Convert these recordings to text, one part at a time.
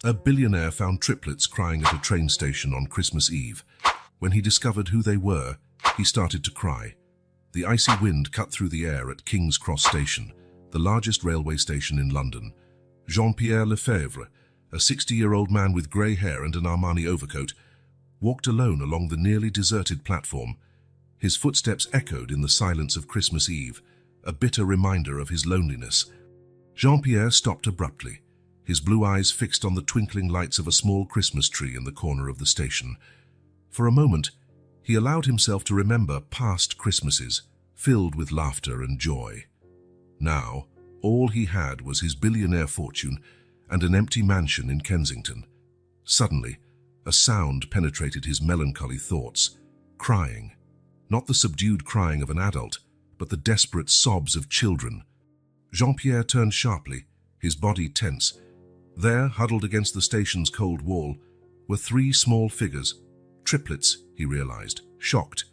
A billionaire found triplets crying at a train station on Christmas Eve. When he discovered who they were, he started to cry. The icy wind cut through the air at King's Cross Station, the largest railway station in London. Jean-Pierre Lefebvre, a 60-year-old man with grey hair and an Armani overcoat, walked alone along the nearly deserted platform. His footsteps echoed in the silence of Christmas Eve, a bitter reminder of his loneliness. Jean-Pierre stopped abruptly, his blue eyes fixed on the twinkling lights of a small Christmas tree in the corner of the station. For a moment, he allowed himself to remember past Christmases, filled with laughter and joy. Now, all he had was his billionaire fortune and an empty mansion in Kensington. Suddenly, a sound penetrated his melancholy thoughts. Crying. Not the subdued crying of an adult, but the desperate sobs of children. Jean-Pierre turned sharply, his body tense. There, huddled against the station's cold wall, were three small figures. Triplets, he realized, shocked.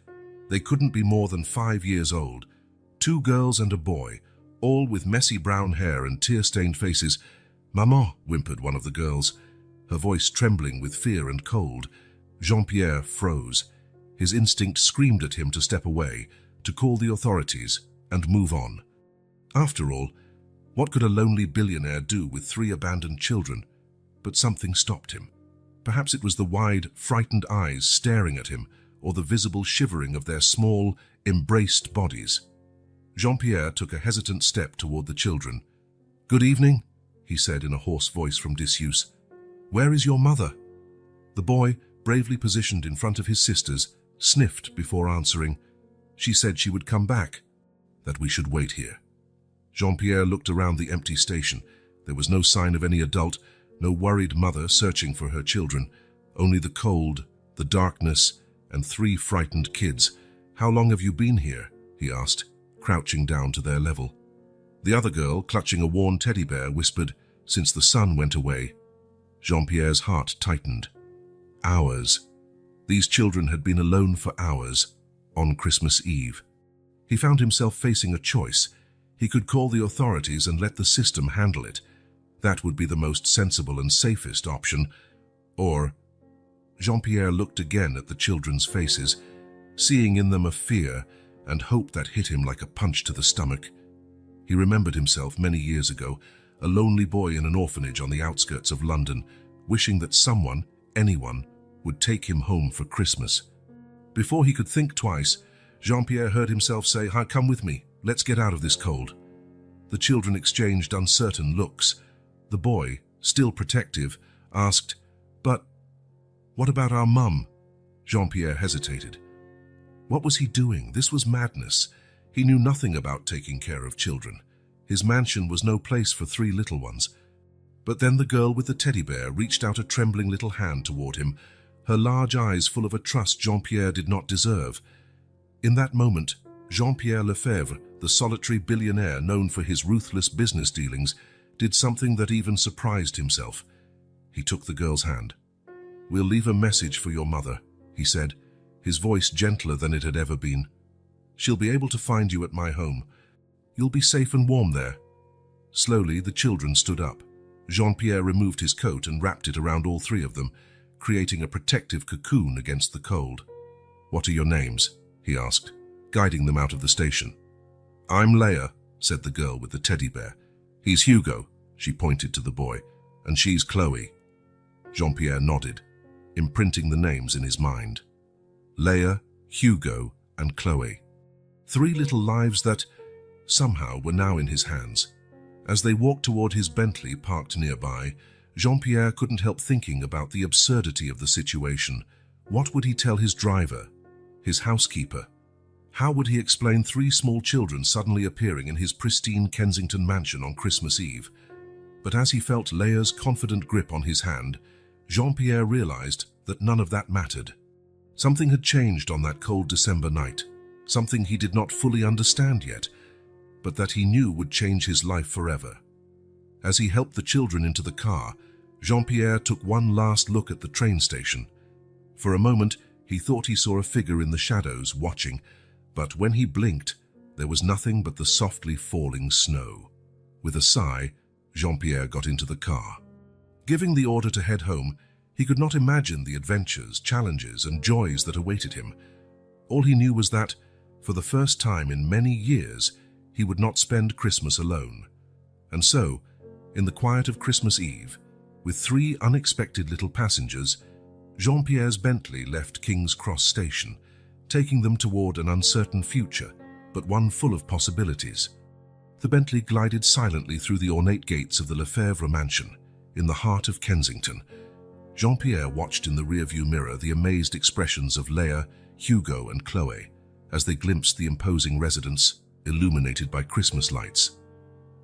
They couldn't be more than 5 years old. 2 girls and a boy, all with messy brown hair and tear-stained faces. "Maman," whimpered one of the girls, her voice trembling with fear and cold. Jean-Pierre froze. His instinct screamed at him to step away, to call the authorities, and move on. After all, what could a lonely billionaire do with 3 abandoned children? But something stopped him. Perhaps it was the wide, frightened eyes staring at him, or the visible shivering of their small, embraced bodies. Jean-Pierre took a hesitant step toward the children. "Good evening," he said in a hoarse voice from disuse. "Where is your mother?" The boy, bravely positioned in front of his sisters, sniffed before answering. "She said she would come back, that we should wait here." Jean-Pierre looked around the empty station. There was no sign of any adult, no worried mother searching for her children, only the cold, the darkness, and 3 frightened kids. "How long have you been here?" he asked, crouching down to their level. The other girl, clutching a worn teddy bear, whispered, "Since the sun went away." Jean-Pierre's heart tightened. Hours. These children had been alone for hours, on Christmas Eve. He found himself facing a choice. He could call the authorities and let the system handle it. That would be the most sensible and safest option. Or... Jean-Pierre looked again at the children's faces, seeing in them a fear and hope that hit him like a punch to the stomach. He remembered himself many years ago, a lonely boy in an orphanage on the outskirts of London, wishing that someone, anyone, would take him home for Christmas. Before he could think twice, Jean-Pierre heard himself say, "Come with me, let's get out of this cold." The children exchanged uncertain looks. The boy, still protective, asked, "But what about our mum?" Jean-Pierre hesitated. What was he doing? This was madness. He knew nothing about taking care of children. His mansion was no place for 3 little ones. But then the girl with the teddy bear reached out a trembling little hand toward him, her large eyes full of a trust Jean-Pierre did not deserve. In that moment, Jean-Pierre Lefebvre, the solitary billionaire known for his ruthless business dealings, did something that even surprised himself. He took the girl's hand. "We'll leave a message for your mother," he said, his voice gentler than it had ever been. "She'll be able to find you at my home. You'll be safe and warm there." Slowly, the children stood up. Jean-Pierre removed his coat and wrapped it around all 3 of them, creating a protective cocoon against the cold. "What are your names?" he asked, guiding them out of the station. "I'm Leia," said the girl with the teddy bear. "He's Hugo," she pointed to the boy, "and she's Chloe." Jean-Pierre nodded, imprinting the names in his mind. Leia, Hugo, and Chloe. 3 little lives that, somehow, were now in his hands. As they walked toward his Bentley parked nearby, Jean-Pierre couldn't help thinking about the absurdity of the situation. What would he tell his driver, his housekeeper? How would he explain 3 small children suddenly appearing in his pristine Kensington mansion on Christmas Eve? But as he felt Leia's confident grip on his hand, Jean-Pierre realized that none of that mattered. Something had changed on that cold December night, something he did not fully understand yet, but that he knew would change his life forever. As he helped the children into the car, Jean-Pierre took one last look at the train station. For a moment, he thought he saw a figure in the shadows watching, but when he blinked, there was nothing but the softly falling snow. With a sigh, Jean-Pierre got into the car. Giving the order to head home, he could not imagine the adventures, challenges, and joys that awaited him. All he knew was that, for the first time in many years, he would not spend Christmas alone. And so, in the quiet of Christmas Eve, with 3 unexpected little passengers, Jean-Pierre's Bentley left King's Cross Station, taking them toward an uncertain future, but one full of possibilities. The Bentley glided silently through the ornate gates of the Lefebvre mansion, in the heart of Kensington. Jean-Pierre watched in the rearview mirror the amazed expressions of Leia, Hugo, and Chloe, as they glimpsed the imposing residence, illuminated by Christmas lights.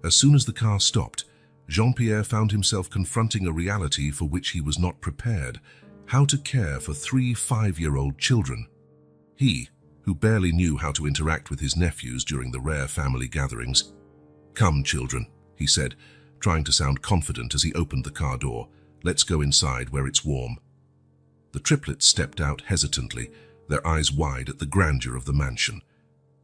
As soon as the car stopped, Jean-Pierre found himself confronting a reality for which he was not prepared: how to care for 3 5-year-old children. He, who barely knew how to interact with his nephews during the rare family gatherings. "Come, children," he said, trying to sound confident as he opened the car door. "Let's go inside where it's warm." The triplets stepped out hesitantly, their eyes wide at the grandeur of the mansion.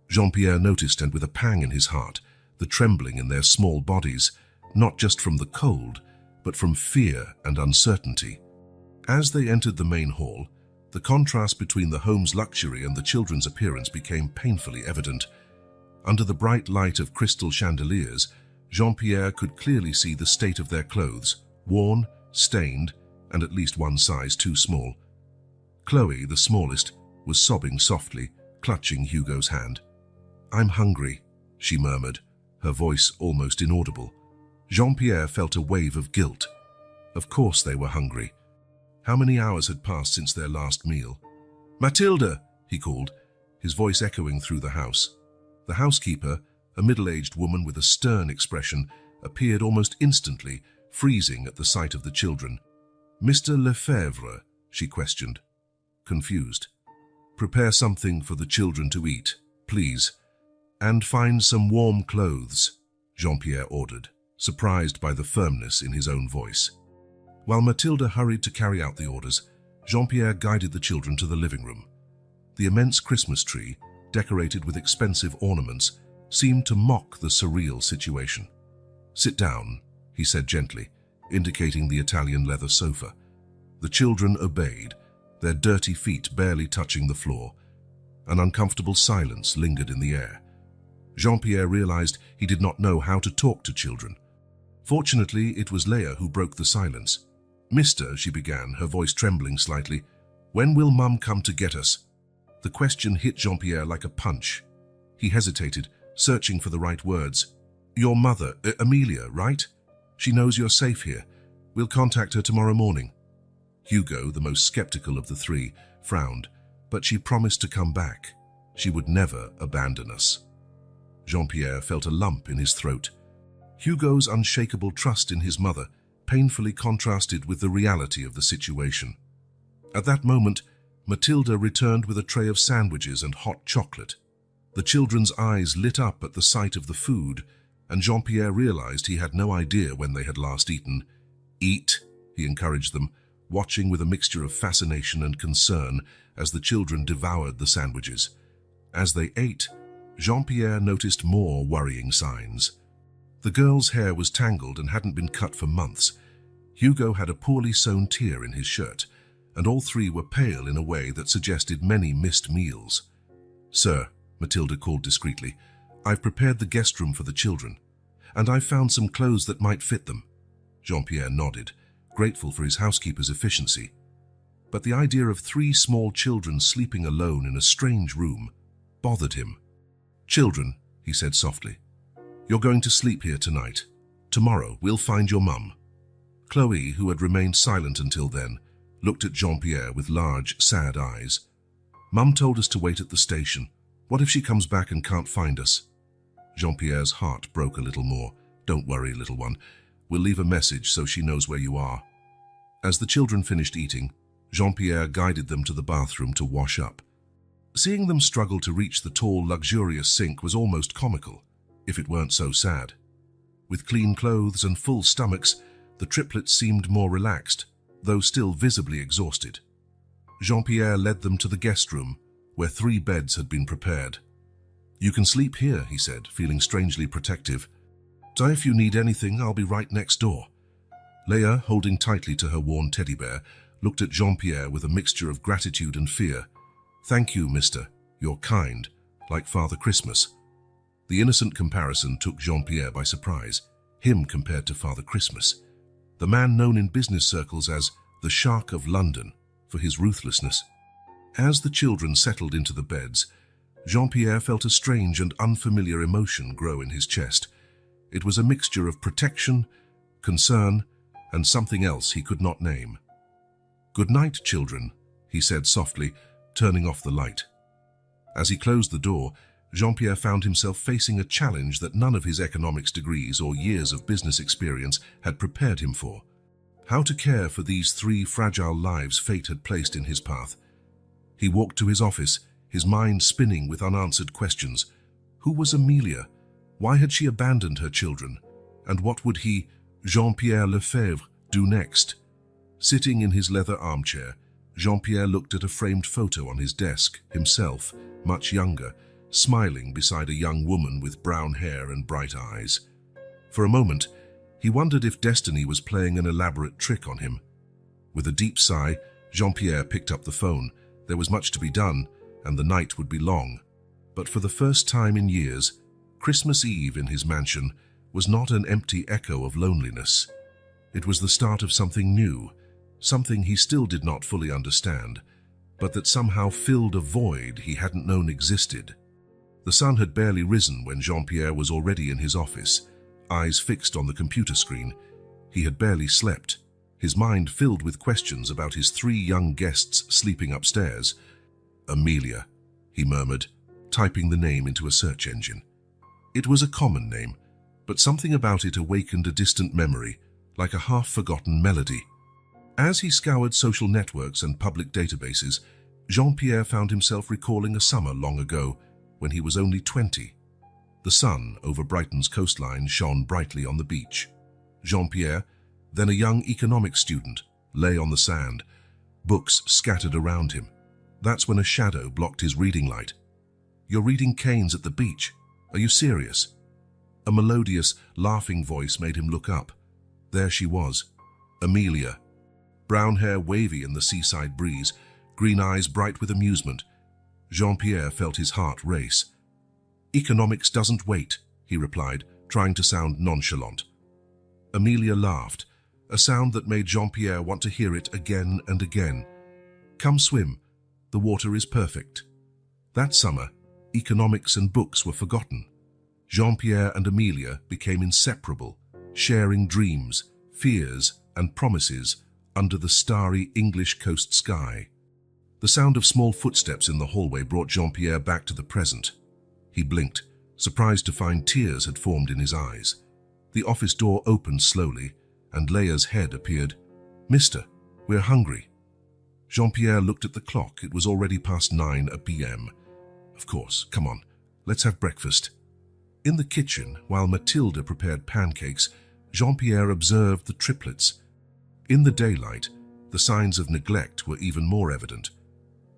Jean-Pierre noticed, and with a pang in his heart, the trembling in their small bodies, not just from the cold, but from fear and uncertainty. As they entered the main hall, the contrast between the home's luxury and the children's appearance became painfully evident. Under the bright light of crystal chandeliers, Jean-Pierre could clearly see the state of their clothes, worn, stained, and at least one size too small. Chloe, the smallest, was sobbing softly, clutching Hugo's hand. "I'm hungry," she murmured, her voice almost inaudible. Jean-Pierre felt a wave of guilt. Of course they were hungry. How many hours had passed since their last meal? "Matilda!" he called, his voice echoing through the house. The housekeeper, a middle-aged woman with a stern expression, appeared almost instantly, freezing at the sight of the children. "Mr. Lefebvre?" she questioned, confused. "Prepare something for the children to eat, please. And find some warm clothes," Jean-Pierre ordered, surprised by the firmness in his own voice. While Matilda hurried to carry out the orders, Jean-Pierre guided the children to the living room. The immense Christmas tree, decorated with expensive ornaments, seemed to mock the surreal situation. "Sit down," he said gently, indicating the Italian leather sofa. The children obeyed, their dirty feet barely touching the floor. An uncomfortable silence lingered in the air. Jean-Pierre realized he did not know how to talk to children. Fortunately, it was Leia who broke the silence. "Mister," she began, her voice trembling slightly, "when will Mum come to get us?" The question hit Jean-Pierre like a punch. He hesitated, searching for the right words. "Your mother, Amelia, right? She knows you're safe here. We'll contact her tomorrow morning." Hugo, the most skeptical of the 3, frowned, but she promised to come back. She would never abandon us. Jean-Pierre felt a lump in his throat. Hugo's unshakable trust in his mother painfully contrasted with the reality of the situation. At that moment, Matilda returned with a tray of sandwiches and hot chocolate. The children's eyes lit up at the sight of the food, and Jean-Pierre realized he had no idea when they had last eaten. "Eat," he encouraged them, watching with a mixture of fascination and concern as the children devoured the sandwiches. As they ate, Jean-Pierre noticed more worrying signs. The girl's hair was tangled and hadn't been cut for months. Hugo had a poorly sewn tear in his shirt, and all 3 were pale in a way that suggested many missed meals. "Sir," Matilda called discreetly, "I've prepared the guest room for the children, and I've found some clothes that might fit them." Jean-Pierre nodded, grateful for his housekeeper's efficiency. But the idea of 3 small children sleeping alone in a strange room bothered him. "Children," he said softly, "you're going to sleep here tonight. Tomorrow we'll find your mum." Chloe, who had remained silent until then, looked at Jean-Pierre with large, sad eyes. "Mum told us to wait at the station. What if she comes back and can't find us?" Jean-Pierre's heart broke a little more. "Don't worry, little one. We'll leave a message so she knows where you are." As the children finished eating, Jean-Pierre guided them to the bathroom to wash up. Seeing them struggle to reach the tall, luxurious sink was almost comical, if it weren't so sad. With clean clothes and full stomachs, the triplets seemed more relaxed, though still visibly exhausted. Jean-Pierre led them to the guest room, where 3 beds had been prepared. "You can sleep here," he said, feeling strangely protective. "So if you need anything, I'll be right next door." Leia, holding tightly to her worn teddy bear, looked at Jean-Pierre with a mixture of gratitude and fear. "Thank you, mister. You're kind, like Father Christmas." The innocent comparison took Jean-Pierre by surprise, him compared to Father Christmas, the man known in business circles as the Shark of London for his ruthlessness. As the children settled into the beds, Jean-Pierre felt a strange and unfamiliar emotion grow in his chest. It was a mixture of protection, concern, and something else he could not name. "Good night, children," he said softly, turning off the light. As he closed the door, Jean-Pierre found himself facing a challenge that none of his economics degrees or years of business experience had prepared him for. How to care for these three fragile lives fate had placed in his path. He walked to his office, his mind spinning with unanswered questions. Who was Amelia? Why had she abandoned her children? And what would he, Jean-Pierre Lefebvre, do next? Sitting in his leather armchair, Jean-Pierre looked at a framed photo on his desk, himself, much younger, smiling beside a young woman with brown hair and bright eyes. For a moment, he wondered if destiny was playing an elaborate trick on him. With a deep sigh, Jean-Pierre picked up the phone. There was much to be done, and the night would be long. But for the first time in years, Christmas Eve in his mansion was not an empty echo of loneliness. It was the start of something new, something he still did not fully understand, but that somehow filled a void he hadn't known existed. The sun had barely risen when Jean-Pierre was already in his office, eyes fixed on the computer screen. He had barely slept, his mind filled with questions about his three young guests sleeping upstairs. "Amelia," he murmured, typing the name into a search engine. It was a common name, but something about it awakened a distant memory, like a half-forgotten melody. As he scoured social networks and public databases, Jean-Pierre found himself recalling a summer long ago, when he was only 20. The sun over Brighton's coastline shone brightly on the beach. Jean-Pierre, then a young economics student, lay on the sand, books scattered around him. That's when a shadow blocked his reading light. "You're reading Keynes at the beach. Are you serious?" A melodious, laughing voice made him look up. There she was, Amelia. Brown hair wavy in the seaside breeze, green eyes bright with amusement. Jean-Pierre felt his heart race. "Economics doesn't wait," he replied, trying to sound nonchalant. Amelia laughed, a sound that made Jean-Pierre want to hear it again and again. "Come swim. The water is perfect." That summer, economics and books were forgotten. Jean-Pierre and Amelia became inseparable, sharing dreams, fears, and promises under the starry English coast sky. The sound of small footsteps in the hallway brought Jean-Pierre back to the present. He blinked, surprised to find tears had formed in his eyes. The office door opened slowly, and Leia's head appeared. "Mister, we're hungry." Jean-Pierre looked at the clock. It was already past 9 p.m. "Of course, come on, let's have breakfast." In the kitchen, while Mathilde prepared pancakes, Jean-Pierre observed the triplets. In the daylight, the signs of neglect were even more evident.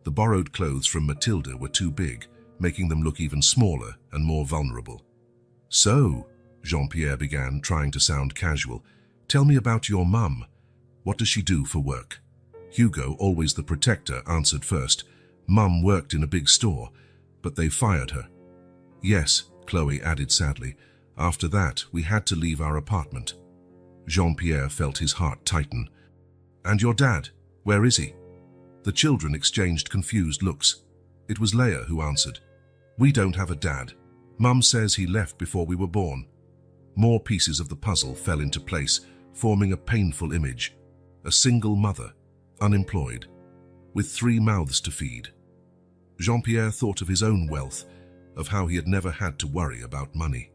The borrowed clothes from Mathilde were too big, making them look even smaller and more vulnerable. "So," Jean-Pierre began, trying to sound casual, "tell me about your mum. What does she do for work?" Hugo, always the protector, answered first. "Mum worked in a big store, but they fired her." "Yes," Chloe added sadly. "After that, we had to leave our apartment." Jean-Pierre felt his heart tighten. "And your dad, where is he?" The children exchanged confused looks. It was Leia who answered. "We don't have a dad. Mum says he left before we were born." More pieces of the puzzle fell into place, forming a painful image. A single mother, unemployed, with 3 mouths to feed. Jean-Pierre thought of his own wealth, of how he had never had to worry about money.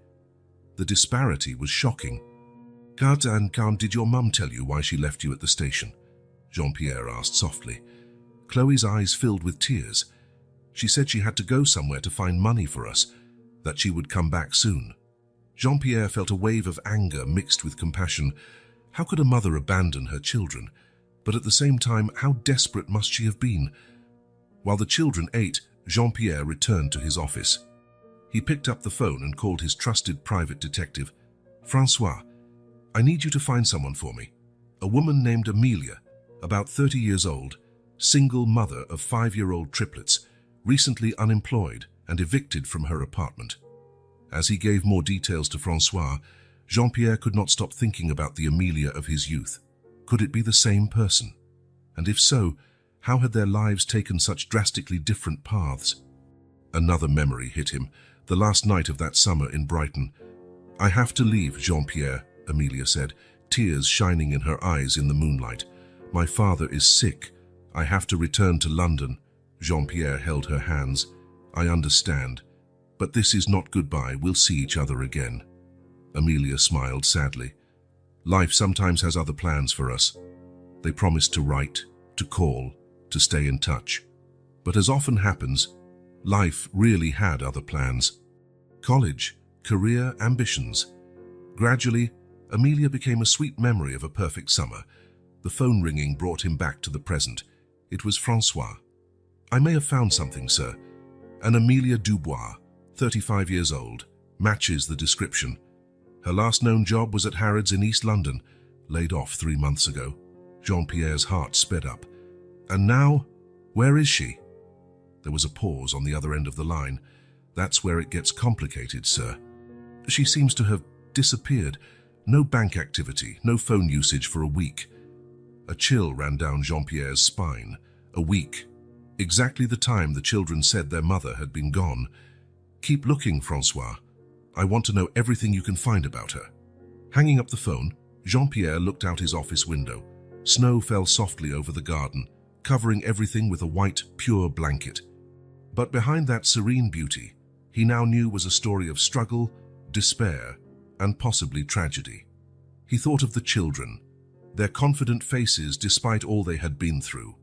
The disparity was shocking. Did your mum tell you why she left you at the station?" Jean-Pierre asked softly. Chloe's eyes filled with tears. "She said she had to go somewhere to find money for us, that she would come back soon." Jean-Pierre felt a wave of anger mixed with compassion. How could a mother abandon her children? But at the same time, how desperate must she have been? While the children ate, Jean-Pierre returned to his office. He picked up the phone and called his trusted private detective. "Francois, I need you to find someone for me. A woman named Amelia, about 30 years old, single mother of 5-year-old triplets, recently unemployed and evicted from her apartment. As he gave more details to Francois, Jean-Pierre could not stop thinking about the Amelia of his youth. Could it be the same person? And if so, how had their lives taken such drastically different paths? Another memory hit him, the last night of that summer in Brighton. "I have to leave, Jean-Pierre," Amelia said, tears shining in her eyes in the moonlight. "My father is sick. I have to return to London." Jean-Pierre held her hands. "I understand. But this is not goodbye. We'll see each other again." Amelia smiled sadly. "Life sometimes has other plans for us." They promised to write, to call, to stay in touch. But as often happens, life really had other plans. College, career, ambitions. Gradually, Amelia became a sweet memory of a perfect summer. The phone ringing brought him back to the present. It was Francois. "I may have found something, sir. An Amelia Dubois, 35 years old, matches the description. Her last known job was at Harrods in East London, laid off 3 months ago." Jean-Pierre's heart sped up. "And now, where is she?" There was a pause on the other end of the line. "That's where it gets complicated, sir. She seems to have disappeared. No bank activity, no phone usage for a week." A chill ran down Jean-Pierre's spine. A week. Exactly the time the children said their mother had been gone. "Keep looking, Francois. I want to know everything you can find about her." Hanging up the phone, Jean-Pierre looked out his office window. Snow fell softly over the garden, covering everything with a white, pure blanket. But behind that serene beauty, he now knew was a story of struggle, despair, and possibly tragedy. He thought of the children, their confident faces despite all they had been through.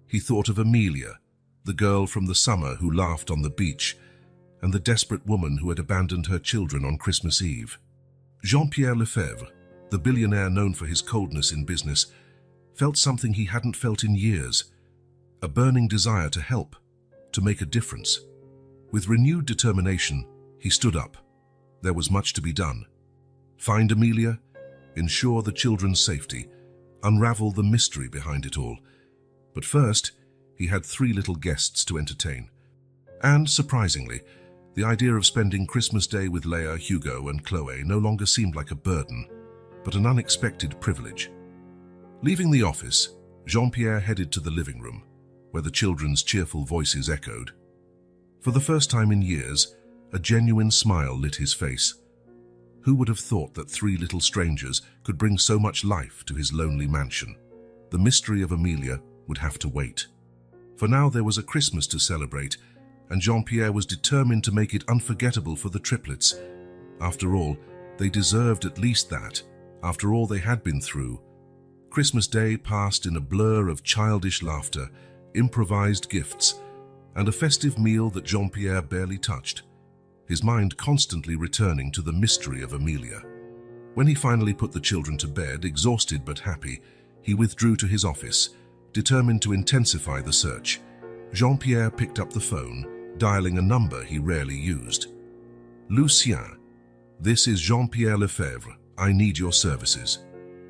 He thought of Amelia, the girl from the summer who laughed on the beach, and the desperate woman who had abandoned her children on Christmas Eve. Jean-Pierre Lefebvre, the billionaire known for his coldness in business, felt something he hadn't felt in years, a burning desire to help, to make a difference. With renewed determination, he stood up. There was much to be done. Find Amelia, ensure the children's safety, unravel the mystery behind it all. But first, he had 3 little guests to entertain. And, surprisingly, the idea of spending Christmas Day with Leah, Hugo, and Chloe no longer seemed like a burden, but an unexpected privilege. Leaving the office, Jean-Pierre headed to the living room, where the children's cheerful voices echoed. For the first time in years, a genuine smile lit his face. Who would have thought that 3 little strangers could bring so much life to his lonely mansion? The mystery of Amelia would have to wait. For now there was a Christmas to celebrate, and Jean-Pierre was determined to make it unforgettable for the triplets. After all, they deserved at least that, after all they had been through. Christmas Day passed in a blur of childish laughter, improvised gifts, and a festive meal that Jean-Pierre barely touched, his mind constantly returning to the mystery of Amelia. When he finally put the children to bed, exhausted but happy, he withdrew to his office, determined to intensify the search. Jean-Pierre picked up the phone, dialing a number he rarely used. "Lucien, this is Jean-Pierre Lefebvre. I need your services."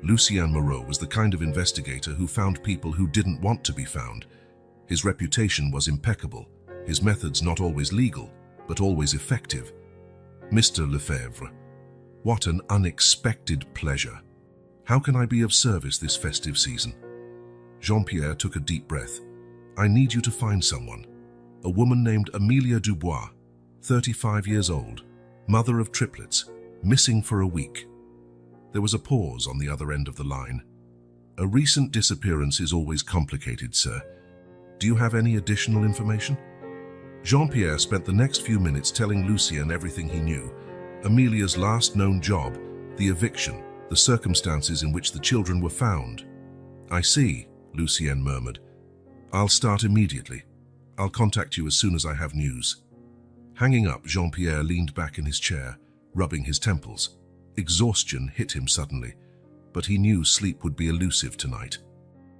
Lucien Moreau was the kind of investigator who found people who didn't want to be found. His reputation was impeccable, his methods not always legal, but always effective. "Mr. Lefebvre, what an unexpected pleasure. How can I be of service this festive season?" Jean-Pierre took a deep breath. "I need you to find someone. A woman named Amelia Dubois, 35 years old, mother of triplets, missing for a week." There was a pause on the other end of the line. "A recent disappearance is always complicated, sir. Do you have any additional information?" Jean-Pierre spent the next few minutes telling Lucien everything he knew. Amelia's last known job, the eviction, the circumstances in which the children were found. "I see," Lucien murmured. "I'll start immediately. I'll contact you as soon as I have news." Hanging up, Jean-Pierre leaned back in his chair, rubbing his temples. Exhaustion hit him suddenly, but he knew sleep would be elusive tonight.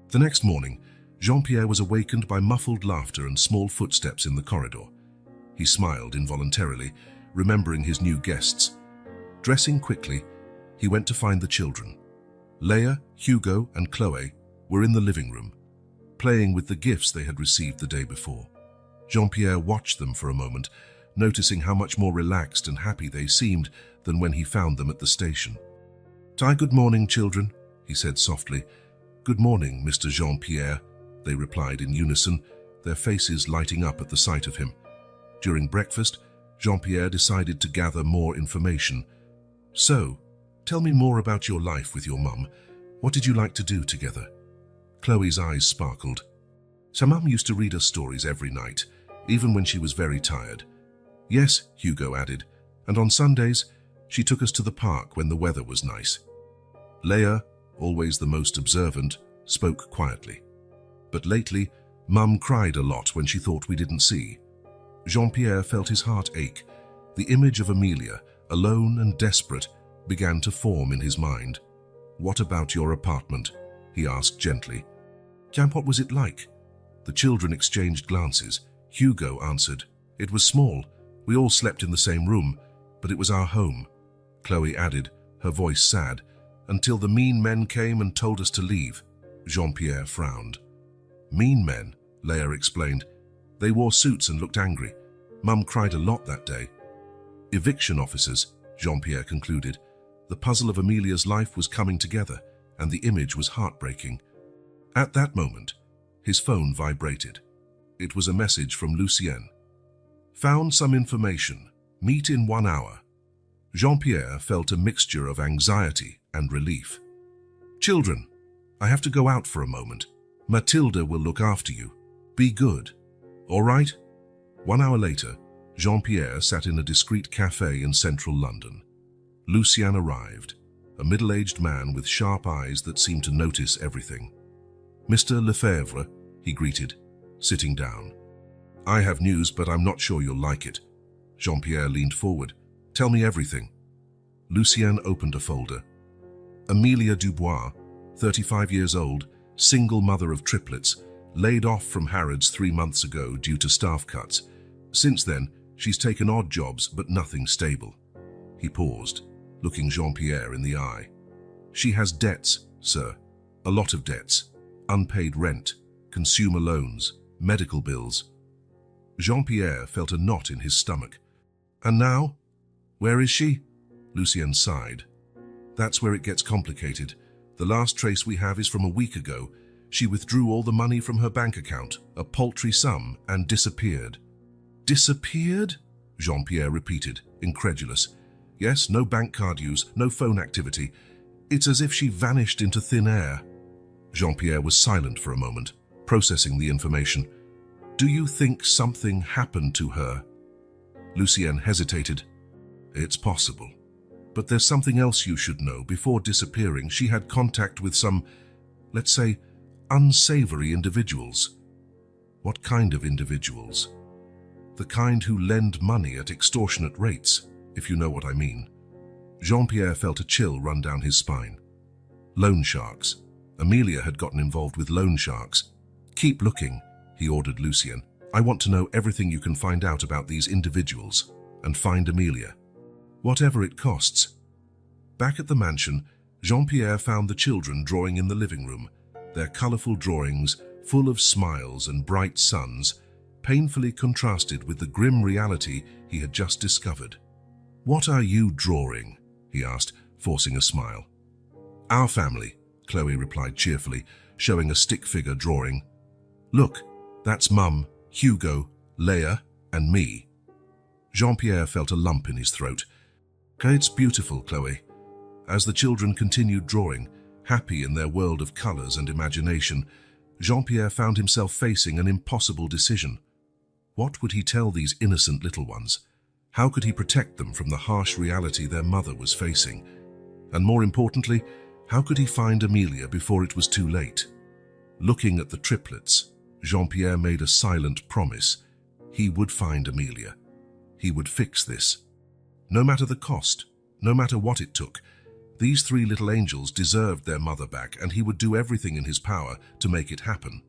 The next morning, Jean-Pierre was awakened by muffled laughter and small footsteps in the corridor. He smiled involuntarily, remembering his new guests. Dressing quickly, he went to find the children. Leia, Hugo, and Chloe were in the living room, playing with the gifts they had received the day before. Jean-Pierre watched them for a moment, noticing how much more relaxed and happy they seemed than when he found them at the station. "Good morning, children," he said softly. "Good morning, Mr. Jean-Pierre," they replied in unison, their faces lighting up at the sight of him. During breakfast, Jean-Pierre decided to gather more information. "So, tell me more about your life with your mum. What did you like to do together?" Chloe's eyes sparkled. "So Mum used to read us stories every night, even when she was very tired." "Yes," Hugo added, "and on Sundays, she took us to the park when the weather was nice." Leia, always the most observant, spoke quietly. "But lately, Mum cried a lot when she thought we didn't see." Jean-Pierre felt his heart ache. The image of Amelia, alone and desperate, began to form in his mind. "What about your apartment?" he asked gently. "What was it like?" The children exchanged glances. Hugo answered, "It was small. We all slept in the same room, but it was our home." Chloe added, her voice sad, "Until the mean men came and told us to leave." Jean-Pierre frowned. "Mean men," Leia explained. "They wore suits and looked angry. Mum cried a lot that day." "Eviction officers," Jean-Pierre concluded. The puzzle of Amelia's life was coming together, and the image was heartbreaking. At that moment, his phone vibrated. It was a message from Lucien. "Found some information. Meet in 1 hour." Jean-Pierre felt a mixture of anxiety and relief. "Children, I have to go out for a moment. Mathilde will look after you. Be good. All right?" 1 hour later, Jean-Pierre sat in a discreet cafe in central London. Lucien arrived, a middle-aged man with sharp eyes that seemed to notice everything. "Mr. Lefebvre," he greeted, sitting down. "I have news, but I'm not sure you'll like it." Jean-Pierre leaned forward. "Tell me everything." Lucien opened a folder. Amelia Dubois, 35 years old, single mother of triplets, laid off from Harrods 3 months ago due to staff cuts. Since then, she's taken odd jobs, but nothing stable. He paused, looking Jean-Pierre in the eye. "She has debts, sir. A lot of debts. Unpaid rent, consumer loans, medical bills." Jean-Pierre felt a knot in his stomach. "And now? Where is she?" Lucien sighed. "That's where it gets complicated. The last trace we have is from a week ago. She withdrew all the money from her bank account, a paltry sum, and disappeared." "Disappeared?" Jean-Pierre repeated, incredulous. "Yes, no bank card use, no phone activity. It's as if she vanished into thin air." Jean-Pierre was silent for a moment, processing the information. "Do you think something happened to her?" Lucien hesitated. "It's possible. But there's something else you should know. Before disappearing, she had contact with some, let's say, unsavory individuals." "What kind of individuals?" "The kind who lend money at extortionate rates, if you know what I mean." Jean-Pierre felt a chill run down his spine. "Loan sharks. Amelia had gotten involved with loan sharks." "Keep looking," he ordered Lucien. "I want to know everything you can find out about these individuals, and find Amelia. Whatever it costs." Back at the mansion, Jean-Pierre found the children drawing in the living room, their colorful drawings, full of smiles and bright suns, painfully contrasted with the grim reality he had just discovered. "What are you drawing?" he asked, forcing a smile. "Our family," Chloe replied cheerfully, showing a stick figure drawing. "Look, that's Mum, Hugo, Leia, and me." Jean-Pierre felt a lump in his throat. "It's beautiful, Chloe." As the children continued drawing, happy in their world of colors and imagination, Jean-Pierre found himself facing an impossible decision. What would he tell these innocent little ones? How could he protect them from the harsh reality their mother was facing? And more importantly, how could he find Amelia before it was too late? Looking at the triplets, Jean-Pierre made a silent promise. He would find Amelia. He would fix this. No matter the cost, no matter what it took, these 3 little angels deserved their mother back, and he would do everything in his power to make it happen.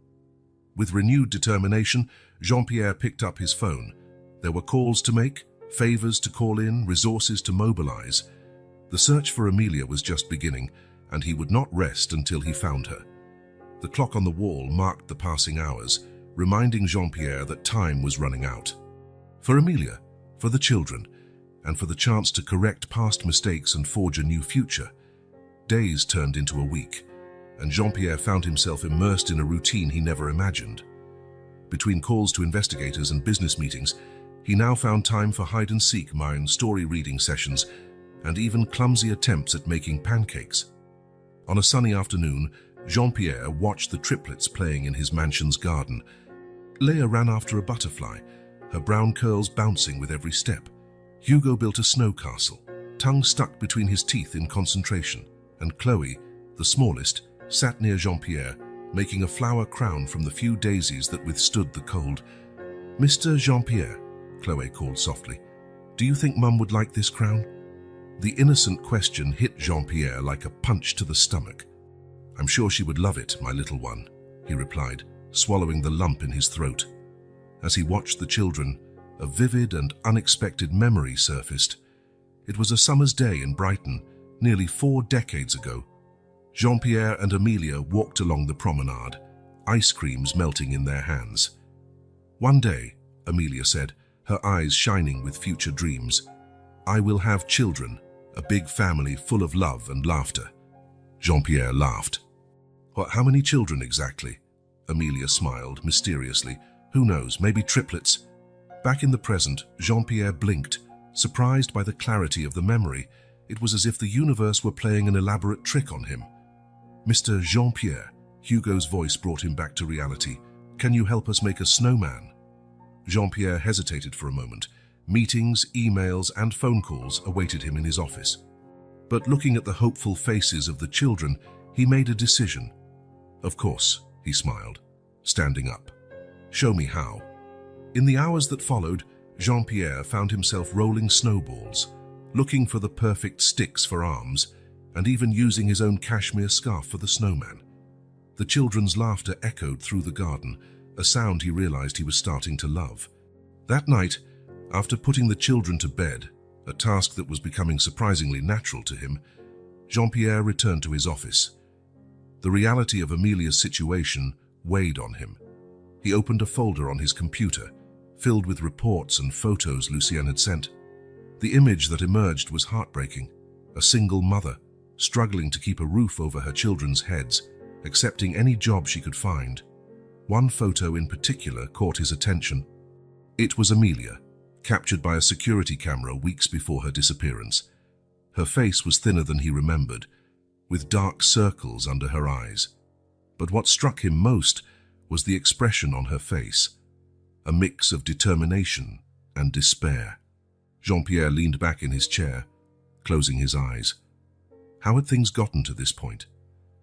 With renewed determination, Jean-Pierre picked up his phone. There were calls to make, favors to call in, resources to mobilize. The search for Amelia was just beginning, and he would not rest until he found her. The clock on the wall marked the passing hours, reminding Jean-Pierre that time was running out. For Amelia, for the children, and for the chance to correct past mistakes and forge a new future, days turned into a week, and Jean-Pierre found himself immersed in a routine he never imagined. Between calls to investigators and business meetings, he now found time for hide-and-seek mind story reading sessions and even clumsy attempts at making pancakes. On a sunny afternoon, Jean-Pierre watched the triplets playing in his mansion's garden. Leia ran after a butterfly, her brown curls bouncing with every step. Hugo built a snow castle, tongue stuck between his teeth in concentration, and Chloe, the smallest, sat near Jean-Pierre, making a flower crown from the few daisies that withstood the cold. "Mr. Jean-Pierre," Chloe called softly, "do you think Mum would like this crown?" The innocent question hit Jean-Pierre like a punch to the stomach. "I'm sure she would love it, my little one," he replied, swallowing the lump in his throat. As he watched the children, a vivid and unexpected memory surfaced. It was a summer's day in Brighton, nearly 4 decades ago. Jean-Pierre and Amelia walked along the promenade, ice creams melting in their hands. "One day," Amelia said, her eyes shining with future dreams, "I will have children, a big family full of love and laughter." Jean-Pierre laughed. "What, how many children exactly?" Amelia smiled mysteriously. "Who knows, maybe triplets." Back in the present, Jean-Pierre blinked, surprised by the clarity of the memory. It was as if the universe were playing an elaborate trick on him. "Mr. Jean-Pierre," Hugo's voice brought him back to reality. "Can you help us make a snowman?" Jean-Pierre hesitated for a moment. Meetings, emails, and phone calls awaited him in his office. But looking at the hopeful faces of the children, he made a decision. "Of course," he smiled, standing up. "Show me how." In the hours that followed, Jean-Pierre found himself rolling snowballs, looking for the perfect sticks for arms, and even using his own cashmere scarf for the snowman. The children's laughter echoed through the garden, a sound he realized he was starting to love. That night, after putting the children to bed, a task that was becoming surprisingly natural to him, Jean-Pierre returned to his office. The reality of Amelia's situation weighed on him. He opened a folder on his computer, filled with reports and photos Lucien had sent. The image that emerged was heartbreaking. A single mother, struggling to keep a roof over her children's heads, accepting any job she could find. One photo in particular caught his attention. It was Amelia, captured by a security camera weeks before her disappearance. Her face was thinner than he remembered, with dark circles under her eyes. But what struck him most was the expression on her face, a mix of determination and despair. Jean-Pierre leaned back in his chair, closing his eyes. How had things gotten to this point?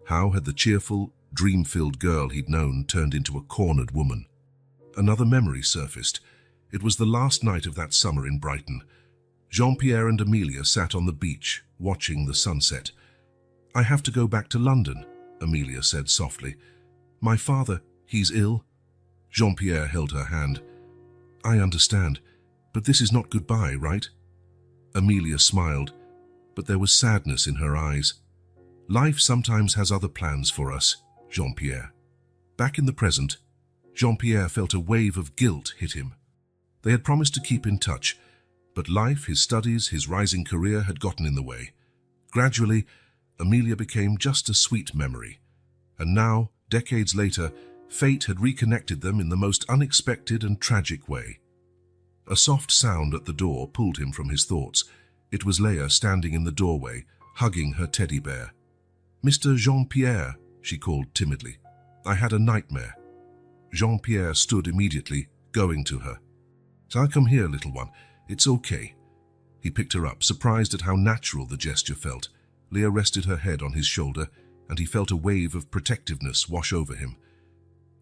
How had the cheerful, dream-filled girl he'd known turned into a cornered woman? Another memory surfaced. It was the last night of that summer in Brighton. Jean-Pierre and Amelia sat on the beach, watching the sunset. "I have to go back to London," Amelia said softly. "My father, he's ill." Jean-Pierre held her hand. "I understand, but this is not goodbye, right?" Amelia smiled, but there was sadness in her eyes. "Life sometimes has other plans for us, Jean-Pierre." Back in the present, Jean-Pierre felt a wave of guilt hit him. They had promised to keep in touch, but life, his studies, his rising career had gotten in the way. Gradually, Amelia became just a sweet memory. And now, decades later, fate had reconnected them in the most unexpected and tragic way. A soft sound at the door pulled him from his thoughts. It was Leia standing in the doorway, hugging her teddy bear. "Mr. Jean-Pierre," she called timidly. "I had a nightmare." Jean-Pierre stood immediately, going to her. "I'll come here, little one. It's okay." He picked her up, surprised at how natural the gesture felt. Leia rested her head on his shoulder, and he felt a wave of protectiveness wash over him.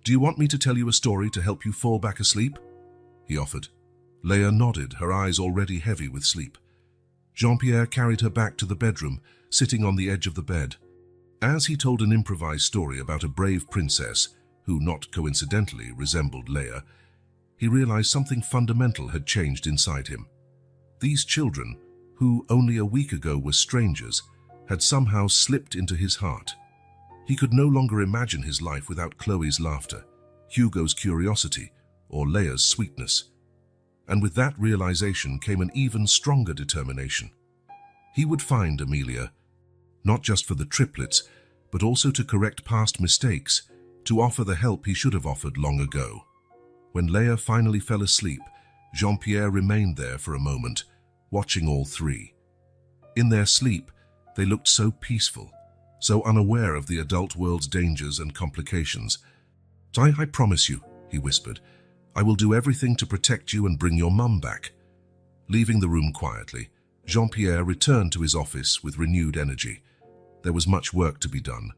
"Do you want me to tell you a story to help you fall back asleep?" he offered. Leia nodded, her eyes already heavy with sleep. Jean-Pierre carried her back to the bedroom, sitting on the edge of the bed. As he told an improvised story about a brave princess, who not coincidentally resembled Leia, he realized something fundamental had changed inside him. These children, who only a week ago were strangers, had somehow slipped into his heart. He could no longer imagine his life without Chloe's laughter, Hugo's curiosity, or Leia's sweetness. And with that realization came an even stronger determination. He would find Amelia, not just for the triplets, but also to correct past mistakes, to offer the help he should have offered long ago. When Leia finally fell asleep, Jean-Pierre remained there for a moment, watching all three. In their sleep, they looked so peaceful, so unaware of the adult world's dangers and complications. I promise you, he whispered, I will do everything to protect you and bring your mum back. Leaving the room quietly, Jean-Pierre returned to his office with renewed energy. There was much work to be done.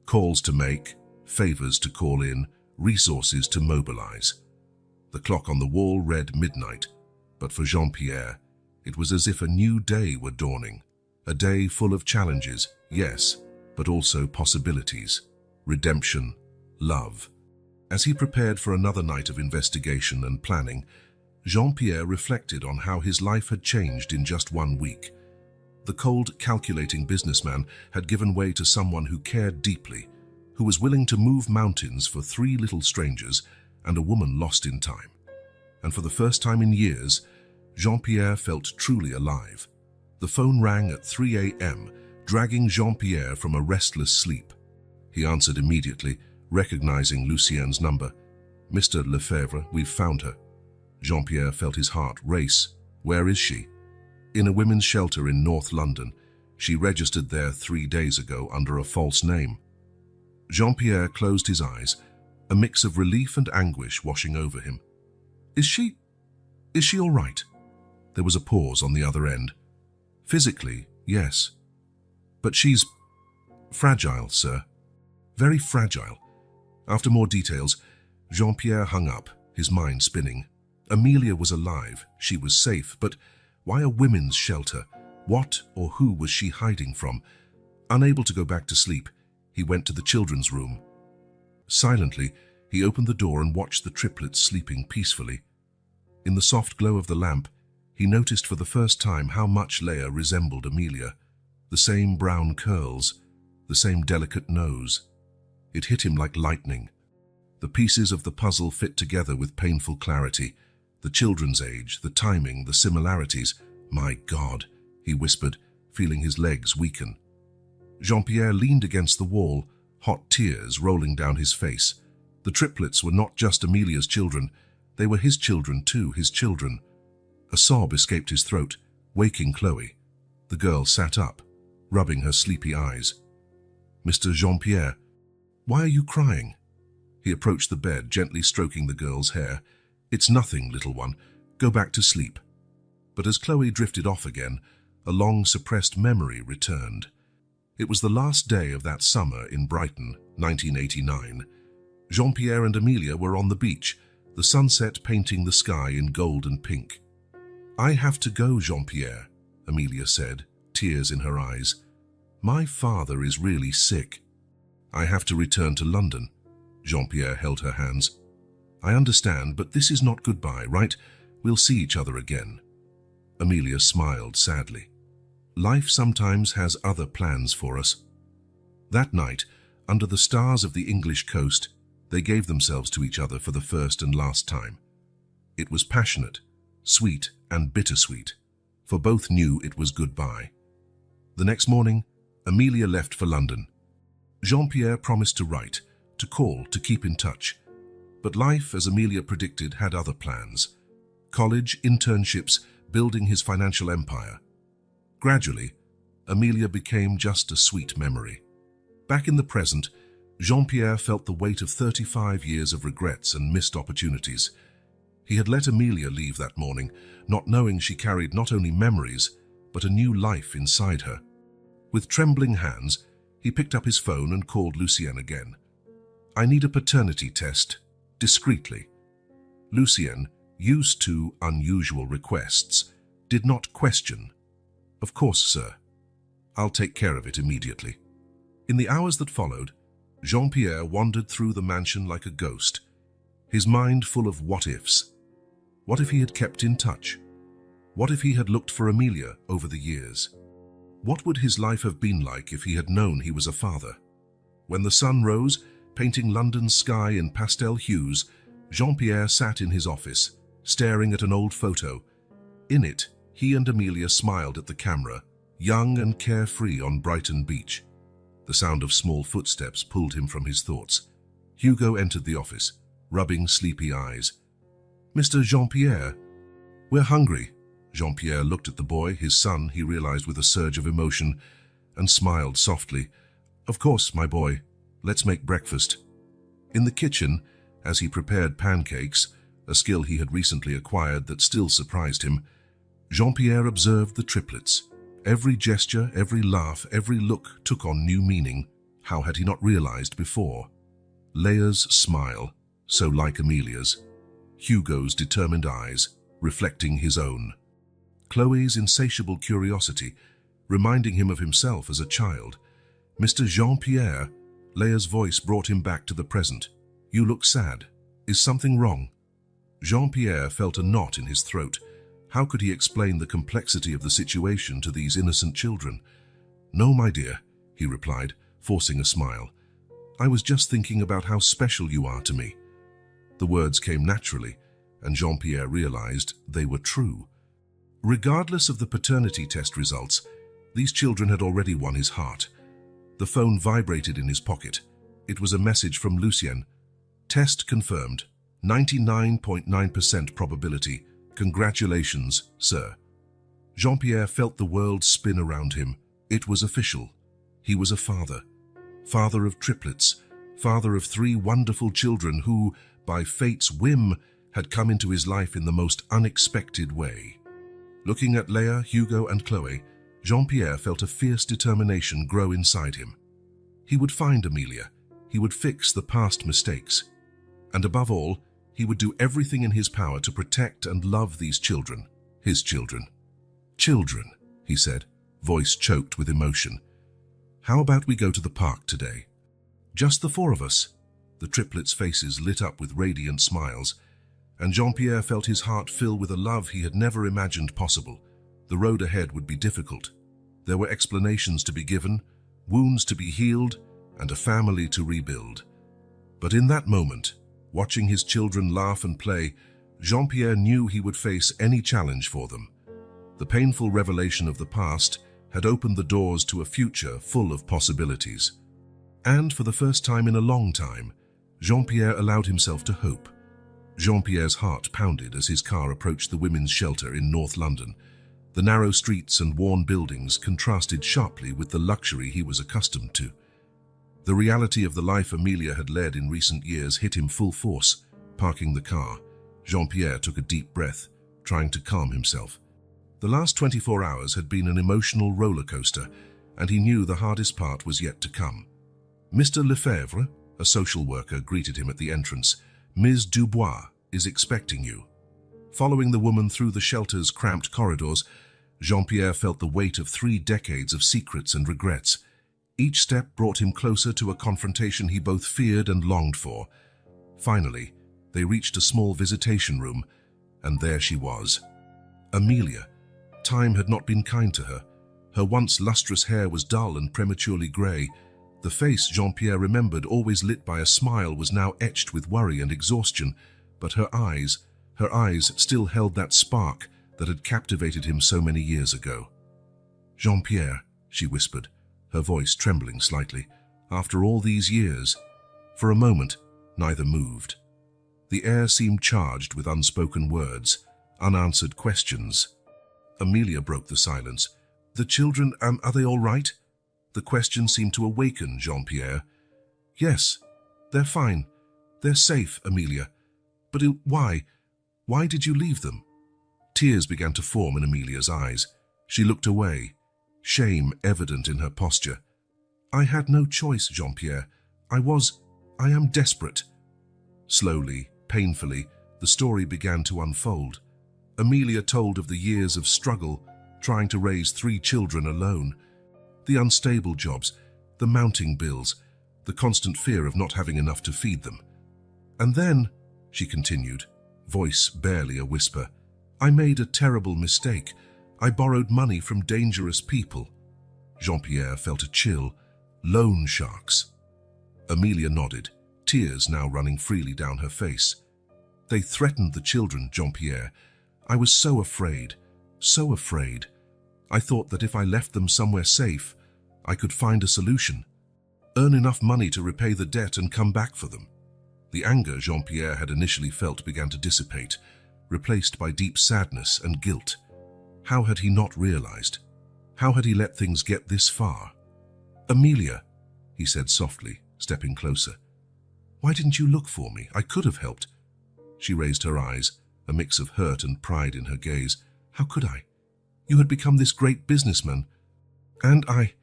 Calls to make, favors to call in, resources to mobilize. The clock on the wall read midnight, but for Jean-Pierre, it was as if a new day were dawning. A day full of challenges, yes, but also possibilities, redemption, love. As he prepared for another night of investigation and planning, Jean-Pierre reflected on how his life had changed in just 1 week. The cold, calculating businessman had given way to someone who cared deeply, who was willing to move mountains for 3 little strangers and a woman lost in time. And for the first time in years, Jean-Pierre felt truly alive. The phone rang at 3 a.m., dragging Jean-Pierre from a restless sleep. He answered immediately, recognizing Lucien's number. "Mr. Lefebvre, we've found her." Jean-Pierre felt his heart race. "Where is she?" "In a women's shelter in North London. She registered there 3 days ago under a false name." Jean-Pierre closed his eyes, a mix of relief and anguish washing over him. Is she all right?" There was a pause on the other end. "Physically, yes. But she's fragile, sir. Very fragile." After more details, Jean-Pierre hung up, his mind spinning. Amelia was alive, she was safe, but why a women's shelter? What or who was she hiding from? Unable to go back to sleep, he went to the children's room. Silently, he opened the door and watched the triplets sleeping peacefully. In the soft glow of the lamp, he noticed for the first time how much Leia resembled Amelia. The same brown curls, the same delicate nose. It hit him like lightning. The pieces of the puzzle fit together with painful clarity. The children's age, the timing, the similarities. "My God," he whispered, feeling his legs weaken. Jean-Pierre leaned against the wall, hot tears rolling down his face. The triplets were not just Amelia's children, they were his children too, his children. A sob escaped his throat, waking Chloe. The girl sat up, rubbing her sleepy eyes. "Mr. Jean-Pierre, why are you crying?" He approached the bed, gently stroking the girl's hair. "It's nothing, little one. Go back to sleep." But as Chloe drifted off again, a long-suppressed memory returned. It was the last day of that summer in Brighton, 1989. Jean-Pierre and Amelia were on the beach, the sunset painting the sky in gold and pink. "I have to go, Jean-Pierre," Amelia said, tears in her eyes. "My father is really sick." "I have to return to London." Jean-Pierre held her hands. "I understand, but this is not goodbye, right? We'll see each other again." Amelia smiled sadly. "Life sometimes has other plans for us." That night, under the stars of the English coast, they gave themselves to each other for the first and last time. It was passionate, sweet and bittersweet, for both knew it was goodbye. The next morning, Amelia left for London. Jean-Pierre promised to write, to call, to keep in touch. But life, as Amelia predicted, had other plans. College, internships, building his financial empire. Gradually, Amelia became just a sweet memory. Back in the present, Jean-Pierre felt the weight of 35 years of regrets and missed opportunities. He had let Amelia leave that morning, not knowing she carried not only memories, but a new life inside her. With trembling hands, he picked up his phone and called Lucienne again. "I need a paternity test, discreetly." Lucienne, used to unusual requests, did not question. "Of course, sir. I'll take care of it immediately." In the hours that followed, Jean-Pierre wandered through the mansion like a ghost, his mind full of what-ifs. What if he had kept in touch? What if he had looked for Amelia over the years? What would his life have been like if he had known he was a father? When the sun rose, painting London's sky in pastel hues, Jean-Pierre sat in his office, staring at an old photo. In it, he and Amelia smiled at the camera, young and carefree on Brighton Beach. The sound of small footsteps pulled him from his thoughts. Hugo entered the office, rubbing sleepy eyes. "Mr. Jean-Pierre?" "We're hungry." Jean-Pierre looked at the boy, his son, he realized with a surge of emotion, and smiled softly. "Of course, my boy. Let's make breakfast." In the kitchen, as he prepared pancakes, a skill he had recently acquired that still surprised him, Jean-Pierre observed the triplets. Every gesture, every laugh, every look took on new meaning. How had he not realized before? Leia's smile, so like Amelia's. Hugo's determined eyes, reflecting his own. Chloe's insatiable curiosity, reminding him of himself as a child. "Mr. Jean-Pierre," Leia's voice brought him back to the present. "You look sad. Is something wrong?" Jean-Pierre felt a knot in his throat. How could he explain the complexity of the situation to these innocent children? "No, my dear," he replied, forcing a smile. "I was just thinking about how special you are to me." The words came naturally, and Jean-Pierre realized they were true. Regardless of the paternity test results, these children had already won his heart. The phone vibrated in his pocket. It was a message from Lucien. "Test confirmed. 99.9% probability. Congratulations, sir." Jean-Pierre felt the world spin around him. It was official. He was a father. Father of triplets. Father of 3 wonderful children who, by fate's whim, had come into his life in the most unexpected way. Looking at Leia, Hugo, and Chloe, Jean-Pierre felt a fierce determination grow inside him. He would find Amelia. He would fix the past mistakes. And above all, he would do everything in his power to protect and love these children, his children. "Children," he said, voice choked with emotion. "How about we go to the park today? Just the 4 of us." The triplets' faces lit up with radiant smiles, and Jean-Pierre felt his heart fill with a love he had never imagined possible. The road ahead would be difficult. There were explanations to be given, wounds to be healed, and a family to rebuild. But in that moment, watching his children laugh and play, Jean-Pierre knew he would face any challenge for them. The painful revelation of the past had opened the doors to a future full of possibilities. And for the first time in a long time, Jean-Pierre allowed himself to hope. Jean-Pierre's heart pounded as his car approached the women's shelter in North London. The narrow streets and worn buildings contrasted sharply with the luxury he was accustomed to. The reality of the life Amelia had led in recent years hit him full force. Parking the car, Jean-Pierre took a deep breath, trying to calm himself. The last 24 hours had been an emotional roller coaster, and he knew the hardest part was yet to come. "Mr. Lefebvre," a social worker, greeted him at the entrance. "Ms. Dubois is expecting you." Following the woman through the shelter's cramped corridors, Jean-Pierre felt the weight of 3 decades of secrets and regrets. Each step brought him closer to a confrontation he both feared and longed for. Finally, they reached a small visitation room, and there she was. Amelia. Time had not been kind to her. Her once lustrous hair was dull and prematurely grey. The face Jean-Pierre remembered, always lit by a smile, was now etched with worry and exhaustion, but her eyes still held that spark that had captivated him so many years ago. "Jean-Pierre," she whispered, her voice trembling slightly, "after all these years." For a moment, neither moved. The air seemed charged with unspoken words, unanswered questions. Amelia broke the silence. "The children, are they all right?" The question seemed to awaken Jean-Pierre. "Yes, they're fine. They're safe, Amelia. But why? Why did you leave them?" Tears began to form in Amelia's eyes. She looked away, shame evident in her posture. "I had no choice, Jean-Pierre. I am desperate." Slowly, painfully, the story began to unfold. Amelia told of the years of struggle, trying to raise 3 children alone. The unstable jobs, the mounting bills, the constant fear of not having enough to feed them. "And then," she continued, voice barely a whisper, "I made a terrible mistake. I borrowed money from dangerous people." Jean-Pierre felt a chill. Loan sharks. Amelia nodded, tears now running freely down her face. They threatened the children, Jean-Pierre. I was so afraid, so afraid. I thought that if I left them somewhere safe, I could find a solution, earn enough money to repay the debt and come back for them. The anger Jean-Pierre had initially felt began to dissipate, replaced by deep sadness and guilt. How had he not realized? How had he let things get this far? Amelia, he said softly, stepping closer. Why didn't you look for me? I could have helped. She raised her eyes, a mix of hurt and pride in her gaze. How could I? You had become this great businessman. And I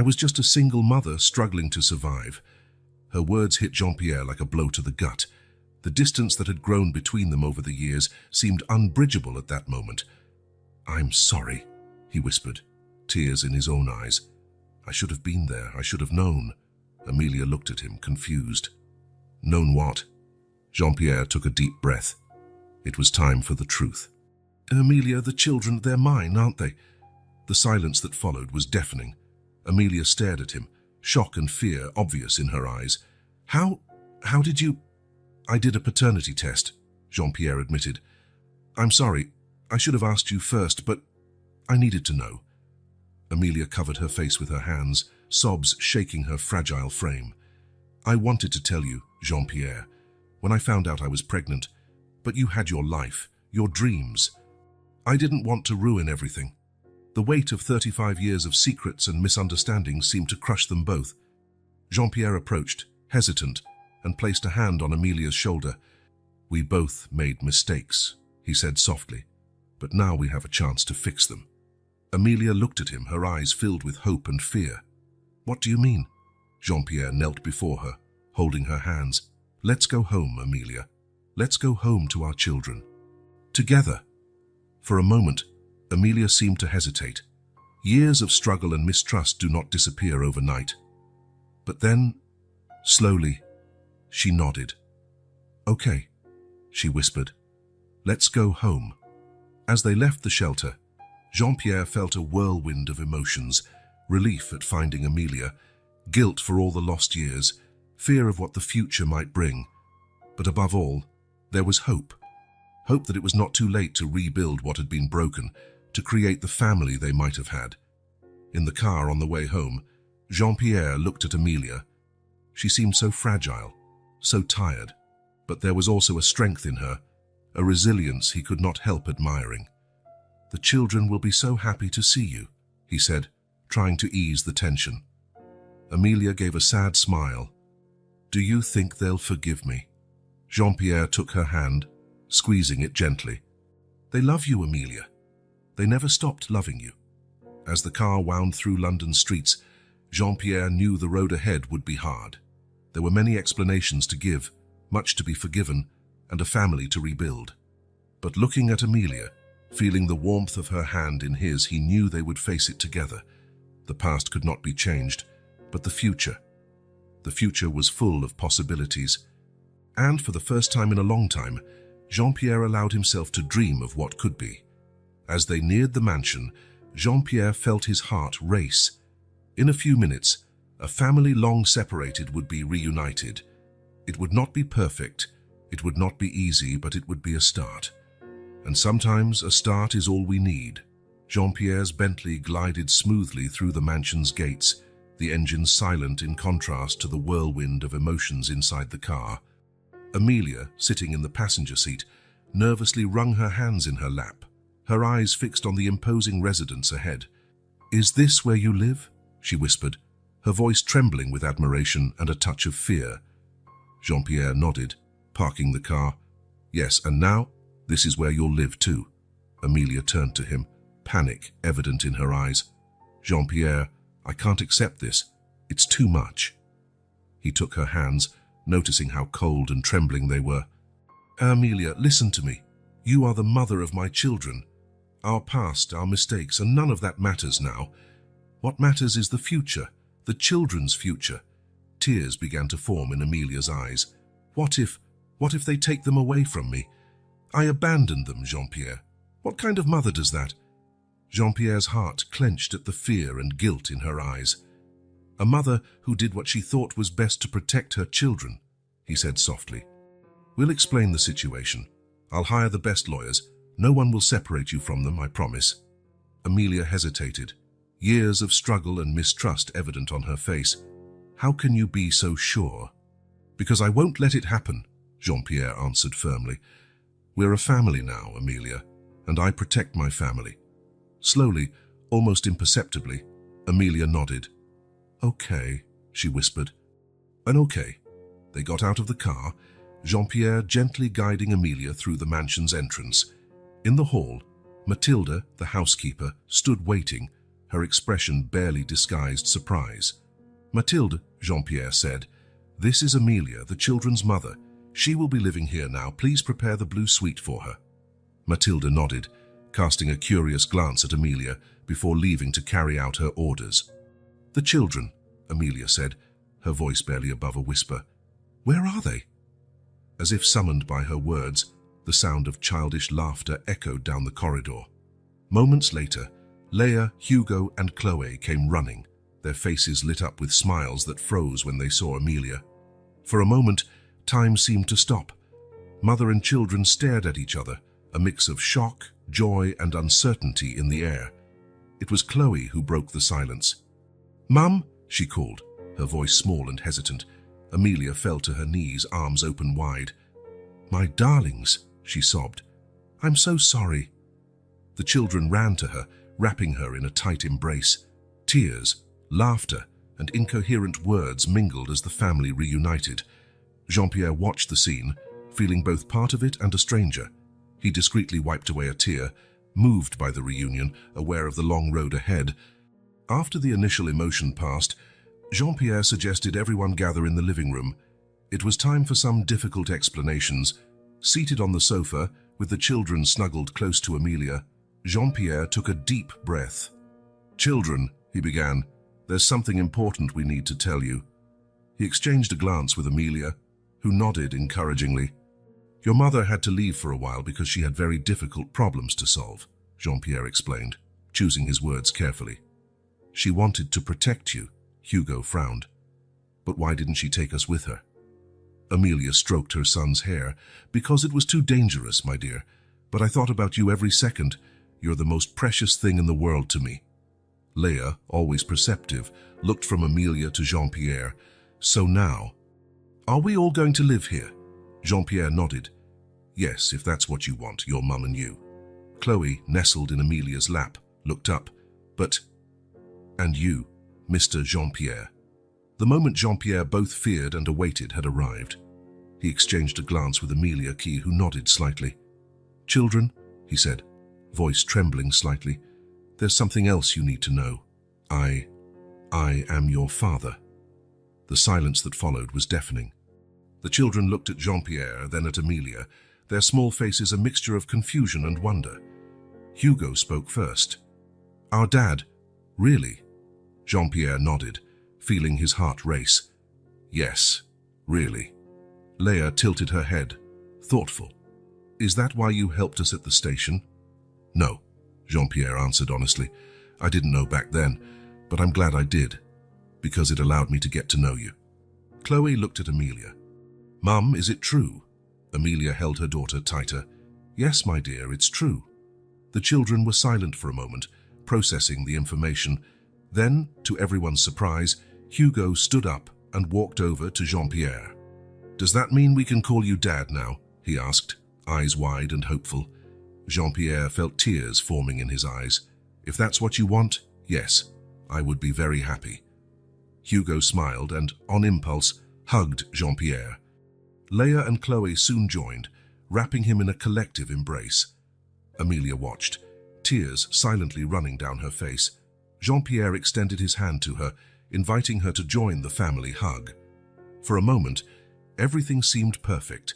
was just a single mother struggling to survive. Her words hit Jean-Pierre like a blow to the gut. The distance that had grown between them over the years seemed unbridgeable at that moment. I'm sorry, he whispered, tears in his own eyes. I should have been there. I should have known. Amelia looked at him, confused. Known what? Jean-Pierre took a deep breath. It was time for the truth. Amelia, the children, they're mine, aren't they? The silence that followed was deafening. Amelia stared at him, shock and fear obvious in her eyes. How did you... I did a paternity test, Jean-Pierre admitted. I'm sorry, I should have asked you first, but I needed to know. Amelia covered her face with her hands, sobs shaking her fragile frame. I wanted to tell you, Jean-Pierre, when I found out I was pregnant, but you had your life, your dreams. I didn't want to ruin everything. The weight of 35 years of secrets and misunderstandings seemed to crush them both. Jean-Pierre approached, hesitant, and placed a hand on Amelia's shoulder. We both made mistakes, he said softly, but now we have a chance to fix them. Amelia looked at him, her eyes filled with hope and fear. What do you mean? Jean-Pierre knelt before her, holding her hands. Let's go home, Amelia. Let's go home to our children. Together. For a moment, Amelia seemed to hesitate. Years of struggle and mistrust do not disappear overnight. But then, slowly, she nodded. Okay, she whispered. Let's go home. As they left the shelter, Jean-Pierre felt a whirlwind of emotions, relief at finding Amelia, guilt for all the lost years, fear of what the future might bring. But above all, there was hope. Hope that it was not too late to rebuild what had been broken, to create the family they might have had. In the car on the way home, Jean-Pierre looked at Amelia. She seemed so fragile, so tired, but there was also a strength in her, a resilience he could not help admiring. The children will be so happy to see you, he said, trying to ease the tension. Amelia gave a sad smile. Do you think they'll forgive me? Jean-Pierre took her hand, squeezing it gently. They love you, Amelia. They never stopped loving you. As the car wound through London's streets, Jean-Pierre knew the road ahead would be hard. There were many explanations to give, much to be forgiven, and a family to rebuild. But looking at Amelia, feeling the warmth of her hand in his, he knew they would face it together. The past could not be changed, but the future. The future was full of possibilities. And for the first time in a long time, Jean-Pierre allowed himself to dream of what could be. As they neared the mansion, Jean-Pierre felt his heart race. In a few minutes, a family long separated would be reunited. It would not be perfect, it would not be easy, but it would be a start. And sometimes a start is all we need. Jean-Pierre's Bentley glided smoothly through the mansion's gates, the engine silent in contrast to the whirlwind of emotions inside the car. Amelia, sitting in the passenger seat, nervously wrung her hands in her lap, her eyes fixed on the imposing residence ahead. Is this where you live? She whispered, her voice trembling with admiration and a touch of fear. Jean-Pierre nodded, parking the car. Yes, and now, this is where you'll live too. Amelia turned to him, panic evident in her eyes. Jean-Pierre, I can't accept this. It's too much. He took her hands, noticing how cold and trembling they were. Amelia, listen to me. You are the mother of my children. Our past, our mistakes, and none of that matters now. What matters is the future, the children's future. Tears began to form in Amelia's eyes. What if they take them away from me? I abandoned them, Jean-Pierre. What kind of mother does that? Jean-Pierre's heart clenched at the fear and guilt in her eyes. "A mother who did what she thought was best to protect her children," he said softly. "We'll explain the situation. I'll hire the best lawyers. No one will separate you from them, I promise." Amelia hesitated, years of struggle and mistrust evident on her face. "How can you be so sure?" "Because I won't let it happen," Jean-Pierre answered firmly. "We're a family now, Amelia, and I protect my family." Slowly, almost imperceptibly, Amelia nodded. "Okay," she whispered. "And okay." They got out of the car, Jean-Pierre gently guiding Amelia through the mansion's entrance. In the hall, Mathilde, the housekeeper, stood waiting, her expression barely disguised surprise. "Mathilde," Jean-Pierre said, "this is Amelia, the children's mother. She will be living here now. Please prepare the blue suite for her." Mathilde nodded, casting a curious glance at Amelia before leaving to carry out her orders. "The children," Amelia said, her voice barely above a whisper. "Where are they?" As if summoned by her words, the sound of childish laughter echoed down the corridor. Moments later, Leia, Hugo, and Chloe came running, their faces lit up with smiles that froze when they saw Amelia. For a moment, time seemed to stop. Mother and children stared at each other, a mix of shock, joy, and uncertainty in the air. It was Chloe who broke the silence. "Mum," she called, her voice small and hesitant. Amelia fell to her knees, arms open wide. "My darlings," she sobbed. "I'm so sorry." The children ran to her, wrapping her in a tight embrace. Tears, laughter, and incoherent words mingled as the family reunited. Jean-Pierre watched the scene, feeling both part of it and a stranger. He discreetly wiped away a tear, moved by the reunion, aware of the long road ahead. After the initial emotion passed, Jean-Pierre suggested everyone gather in the living room. It was time for some difficult explanations. Seated on the sofa, with the children snuggled close to Amelia, Jean-Pierre took a deep breath. "Children," he began, "there's something important we need to tell you." He exchanged a glance with Amelia, who nodded encouragingly. "Your mother had to leave for a while because she had very difficult problems to solve," Jean-Pierre explained, choosing his words carefully. "She wanted to protect you," Hugo frowned. "But why didn't she take us with her?" Amelia stroked her son's hair. "Because it was too dangerous, my dear. But I thought about you every second. You're the most precious thing in the world to me." Leia, always perceptive, looked from Amelia to Jean-Pierre. "So now, are we all going to live here?" Jean-Pierre nodded. "Yes, if that's what you want, your mum and you." Chloe, nestled in Amelia's lap, looked up. "But, and you, Mr. Jean-Pierre." The moment Jean-Pierre both feared and awaited had arrived. He exchanged a glance with Amelia Key, who nodded slightly. "Children," he said, voice trembling slightly, "there's something else you need to know. I am your father." The silence that followed was deafening. The children looked at Jean-Pierre, then at Amelia, their small faces a mixture of confusion and wonder. Hugo spoke first. "Our dad, really?" Jean-Pierre nodded, feeling his heart race. "Yes, really." Leia tilted her head, thoughtful. "Is that why you helped us at the station?" "No," Jean-Pierre answered honestly. "I didn't know back then, but I'm glad I did, because it allowed me to get to know you." Chloe looked at Amelia. "Mum, is it true?" Amelia held her daughter tighter. "Yes, my dear, it's true." The children were silent for a moment, processing the information. Then, to everyone's surprise, Hugo stood up and walked over to Jean-Pierre. "Does that mean we can call you Dad now?" he asked, eyes wide and hopeful. Jean-Pierre felt tears forming in his eyes. "If that's what you want, yes, I would be very happy." Hugo smiled and, on impulse, hugged Jean-Pierre. Leia and Chloe soon joined, wrapping him in a collective embrace. Amelia watched, tears silently running down her face. Jean-Pierre extended his hand to her, inviting her to join the family hug. For a moment, everything seemed perfect,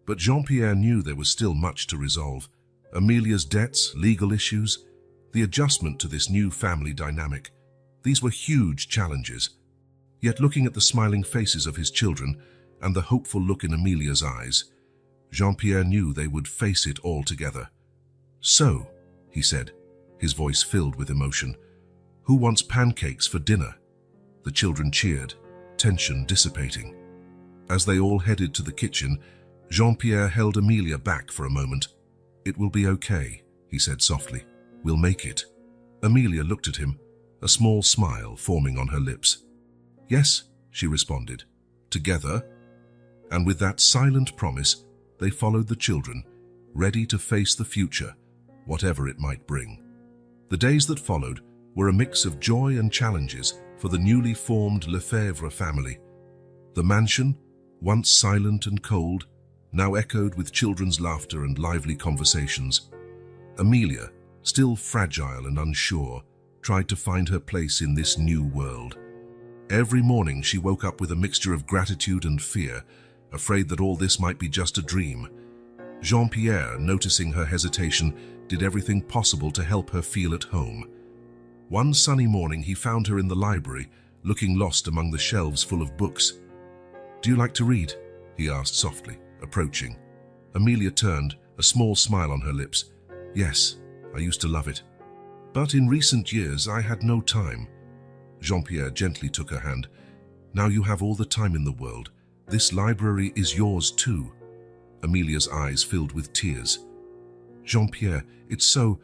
but Jean-Pierre knew there was still much to resolve. Amelia's debts, legal issues, the adjustment to this new family dynamic. These were huge challenges. Yet looking at the smiling faces of his children and the hopeful look in Amelia's eyes, Jean-Pierre knew they would face it all together. "So," he said, his voice filled with emotion. "Who wants pancakes for dinner?" The children cheered, tension dissipating. As they all headed to the kitchen, Jean-Pierre held Amelia back for a moment. "It will be okay," he said softly. "We'll make it." Amelia looked at him, a small smile forming on her lips. "Yes," she responded. "Together." And with that silent promise, they followed the children, ready to face the future, whatever it might bring. The days that followed were a mix of joy and challenges for the newly formed Lefebvre family. The mansion, once silent and cold, now echoed with children's laughter and lively conversations. Amelia, still fragile and unsure, tried to find her place in this new world. Every morning she woke up with a mixture of gratitude and fear, afraid that all this might be just a dream. Jean-Pierre, noticing her hesitation, did everything possible to help her feel at home. One sunny morning he found her in the library, looking lost among the shelves full of books. "Do you like to read?" he asked softly, approaching. Amelia turned, a small smile on her lips. "Yes, I used to love it. But in recent years I had no time." Jean-Pierre gently took her hand. "Now you have all the time in the world. This library is yours too." Amelia's eyes filled with tears. "Jean-Pierre, it's so...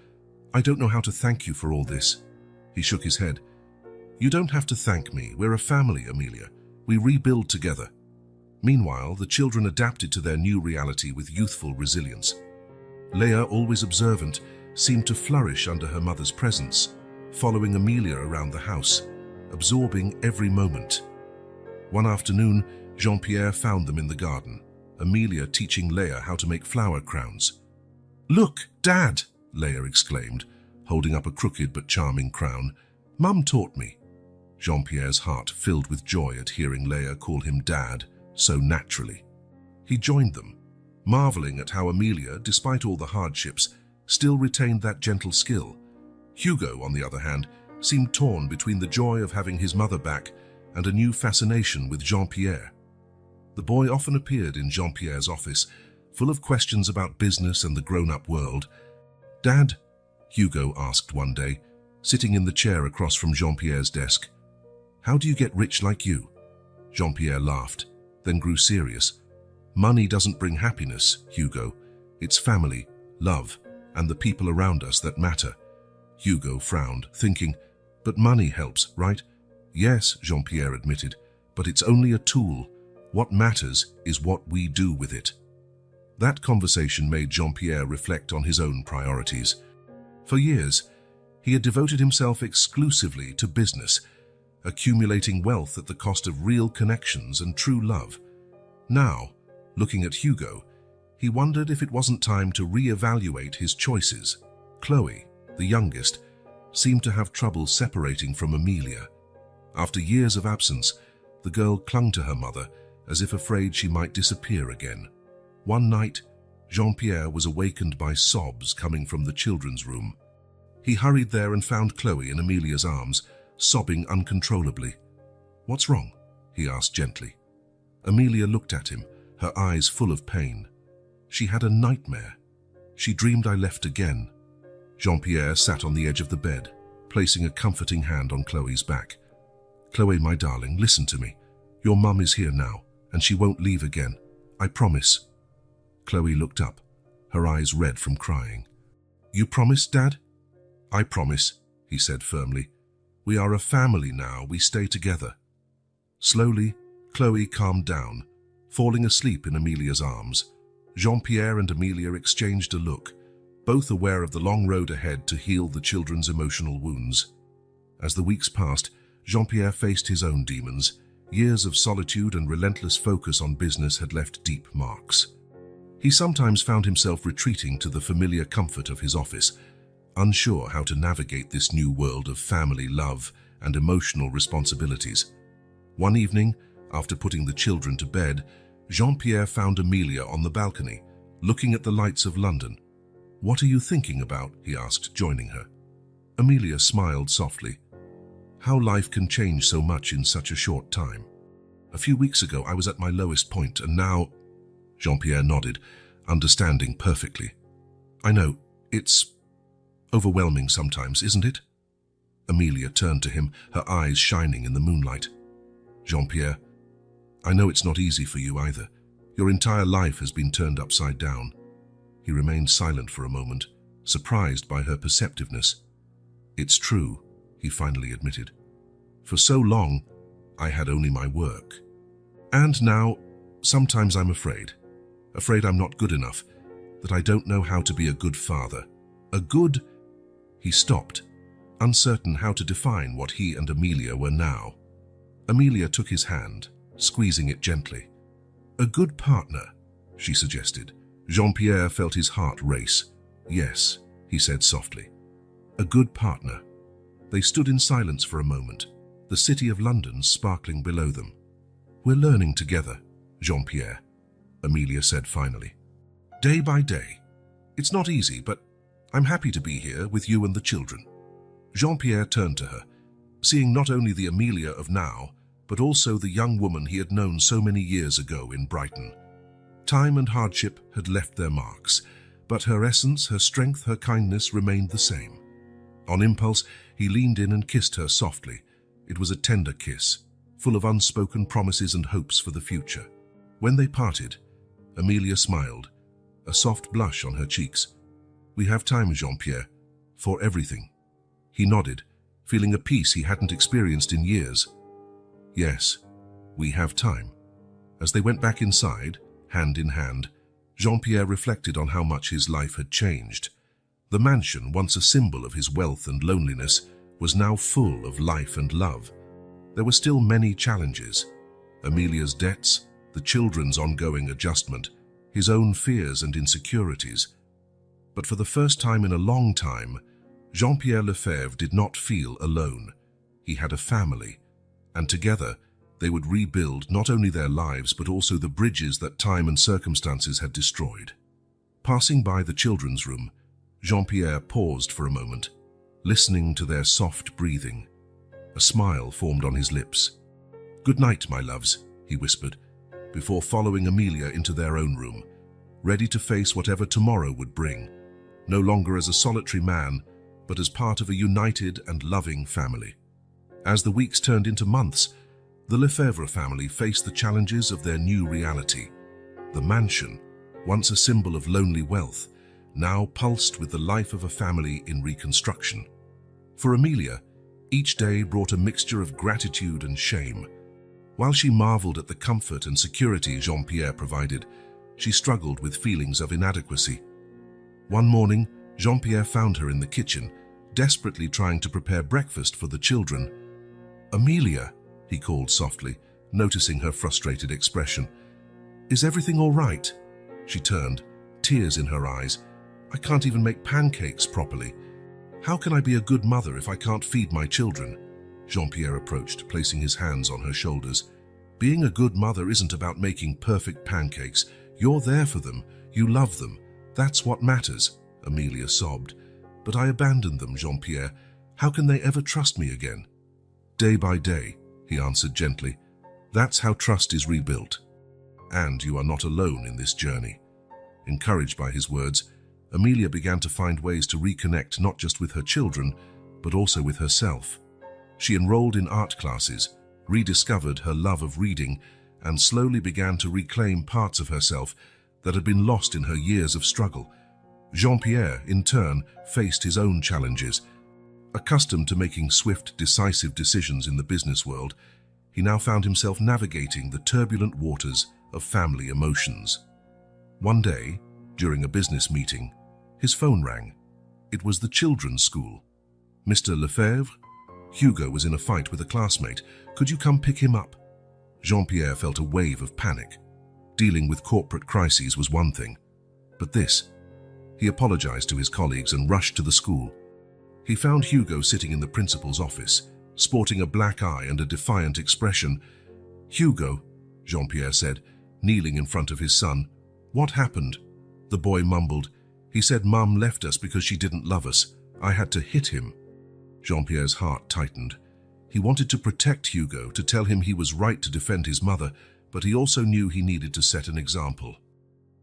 I don't know how to thank you for all this." He shook his head. "You don't have to thank me. We're a family, Amelia. We rebuild together." Meanwhile, the children adapted to their new reality with youthful resilience. Leia, always observant, seemed to flourish under her mother's presence, following Amelia around the house, absorbing every moment. One afternoon, Jean-Pierre found them in the garden, Amelia teaching Leia how to make flower crowns. "Look, Dad!" Leia exclaimed, holding up a crooked but charming crown. "Mum taught me." Jean-Pierre's heart filled with joy at hearing Leia call him Dad so naturally. He joined them, marveling at how Amelia, despite all the hardships, still retained that gentle skill. Hugo, on the other hand, seemed torn between the joy of having his mother back and a new fascination with Jean-Pierre. The boy often appeared in Jean-Pierre's office, full of questions about business and the grown-up world. "Dad," Hugo asked one day, sitting in the chair across from Jean-Pierre's desk, "how do you get rich like you?" Jean-Pierre laughed, then grew serious. "Money doesn't bring happiness, Hugo. It's family, love, and the people around us that matter." Hugo frowned, thinking, "But money helps, right?" "Yes," Jean-Pierre admitted, "but it's only a tool. What matters is what we do with it." That conversation made Jean-Pierre reflect on his own priorities. For years, he had devoted himself exclusively to business, accumulating wealth at the cost of real connections and true love. Now, looking at Hugo, he wondered if it wasn't time to re-evaluate his choices. Chloe, the youngest, seemed to have trouble separating from Amelia. After years of absence, the girl clung to her mother as if afraid she might disappear again. One night, Jean-Pierre was awakened by sobs coming from the children's room. He hurried there and found Chloe in Amelia's arms, sobbing uncontrollably. "What's wrong?" he asked gently. Amelia looked at him, her eyes full of pain. "She had a nightmare. She dreamed I left again." Jean-Pierre sat on the edge of the bed, placing a comforting hand on Chloe's back. "Chloe, my darling, listen to me. Your mum is here now, and she won't leave again. I promise." Chloe looked up, her eyes red from crying. "You promise, Dad?" "I promise," he said firmly. "We are a family now. We stay together." Slowly, Chloe calmed down, falling asleep in Amelia's arms. Jean-Pierre and Amelia exchanged a look, both aware of the long road ahead to heal the children's emotional wounds. As the weeks passed, Jean-Pierre faced his own demons. Years of solitude and relentless focus on business had left deep marks. He sometimes found himself retreating to the familiar comfort of his office, unsure how to navigate this new world of family love and emotional responsibilities. One evening, after putting the children to bed, Jean-Pierre found Amelia on the balcony, looking at the lights of London. "What are you thinking about?" he asked, joining her. Amelia smiled softly. "How life can change so much in such a short time. A few weeks ago I was at my lowest point, and now..." Jean-Pierre nodded, understanding perfectly. "I know, it's... Overwhelming sometimes, isn't it? Amelia turned to him, her eyes shining in the moonlight. Jean-Pierre, I know it's not easy for you either. Your entire life has been turned upside down. He remained silent for a moment, surprised by her perceptiveness. It's true, he finally admitted. For so long, I had only my work. And now, sometimes I'm afraid I'm not good enough, that I don't know how to be a good father. He stopped, uncertain how to define what he and Amelia were now. Amelia took his hand, squeezing it gently. A good partner, she suggested. Jean-Pierre felt his heart race. Yes, he said softly. A good partner. They stood in silence for a moment, the city of London sparkling below them. We're learning together, Jean-Pierre, Amelia said finally. Day by day. It's not easy, but I'm happy to be here with you and the children. Jean-Pierre turned to her, seeing not only the Amelia of now, but also the young woman he had known so many years ago in Brighton. Time and hardship had left their marks, but her essence, her strength, her kindness remained the same. On impulse, he leaned in and kissed her softly. It was a tender kiss, full of unspoken promises and hopes for the future. When they parted, Amelia smiled, a soft blush on her cheeks. We have time, Jean-Pierre, for everything. He nodded, feeling a peace he hadn't experienced in years. Yes, we have time. As they went back inside, hand in hand, Jean-Pierre reflected on how much his life had changed. The mansion, once a symbol of his wealth and loneliness, was now full of life and love. There were still many challenges. Amelia's debts, the children's ongoing adjustment, his own fears and insecurities. But for the first time in a long time, Jean-Pierre Lefebvre did not feel alone. He had a family, and together they would rebuild not only their lives but also the bridges that time and circumstances had destroyed. Passing by the children's room, Jean-Pierre paused for a moment, listening to their soft breathing. A smile formed on his lips. Good night, my loves, he whispered, before following Amelia into their own room, ready to face whatever tomorrow would bring, no longer as a solitary man, but as part of a united and loving family. As the weeks turned into months, the Lefebvre family faced the challenges of their new reality. The mansion, once a symbol of lonely wealth, now pulsed with the life of a family in reconstruction. For Amelia, each day brought a mixture of gratitude and shame. While she marveled at the comfort and security Jean-Pierre provided, she struggled with feelings of inadequacy. One morning, Jean-Pierre found her in the kitchen, desperately trying to prepare breakfast for the children. Amelia, he called softly, noticing her frustrated expression. Is everything all right? She turned, tears in her eyes. I can't even make pancakes properly. How can I be a good mother if I can't feed my children? Jean-Pierre approached, placing his hands on her shoulders. Being a good mother isn't about making perfect pancakes. You're there for them. You love them. That's what matters, Amelia sobbed. But I abandoned them, Jean-Pierre. How can they ever trust me again? Day by day, he answered gently. That's how trust is rebuilt. And you are not alone in this journey. Encouraged by his words, Amelia began to find ways to reconnect not just with her children, but also with herself. She enrolled in art classes, rediscovered her love of reading, and slowly began to reclaim parts of herself that had been lost in her years of struggle. Jean-Pierre, in turn, faced his own challenges. Accustomed to making swift, decisive decisions in the business world, he now found himself navigating the turbulent waters of family emotions. One day, during a business meeting, his phone rang. It was the children's school. Mr. Lefebvre? Hugo was in a fight with a classmate. Could you come pick him up? Jean-Pierre felt a wave of panic. Dealing with corporate crises was one thing, but this. He apologized to his colleagues and rushed to the school. He found Hugo sitting in the principal's office, sporting a black eye and a defiant expression. Hugo, Jean-Pierre said, kneeling in front of his son. What happened? The boy mumbled. He said Mum left us because she didn't love us. I had to hit him. Jean-Pierre's heart tightened. He wanted to protect Hugo, to tell him he was right to defend his mother, but he also knew he needed to set an example.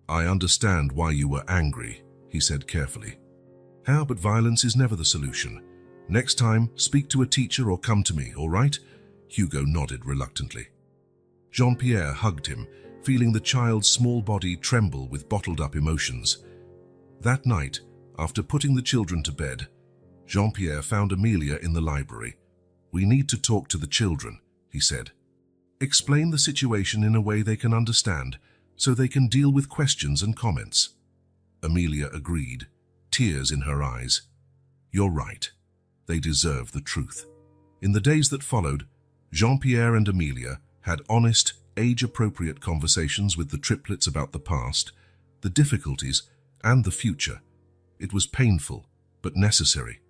I understand why you were angry, he said carefully. How, but violence is never the solution. Next time, speak to a teacher or come to me, all right? Hugo nodded reluctantly. Jean-Pierre hugged him, feeling the child's small body tremble with bottled-up emotions. That night, after putting the children to bed, Jean-Pierre found Amelia in the library. "We need to talk to the children," he said. "Explain the situation in a way they can understand, so they can deal with questions and comments." Amelia agreed, tears in her eyes. "You're right. They deserve the truth." In the days that followed, Jean-Pierre and Amelia had honest, age-appropriate conversations with the triplets about the past, the difficulties, and the future. It was painful, but necessary.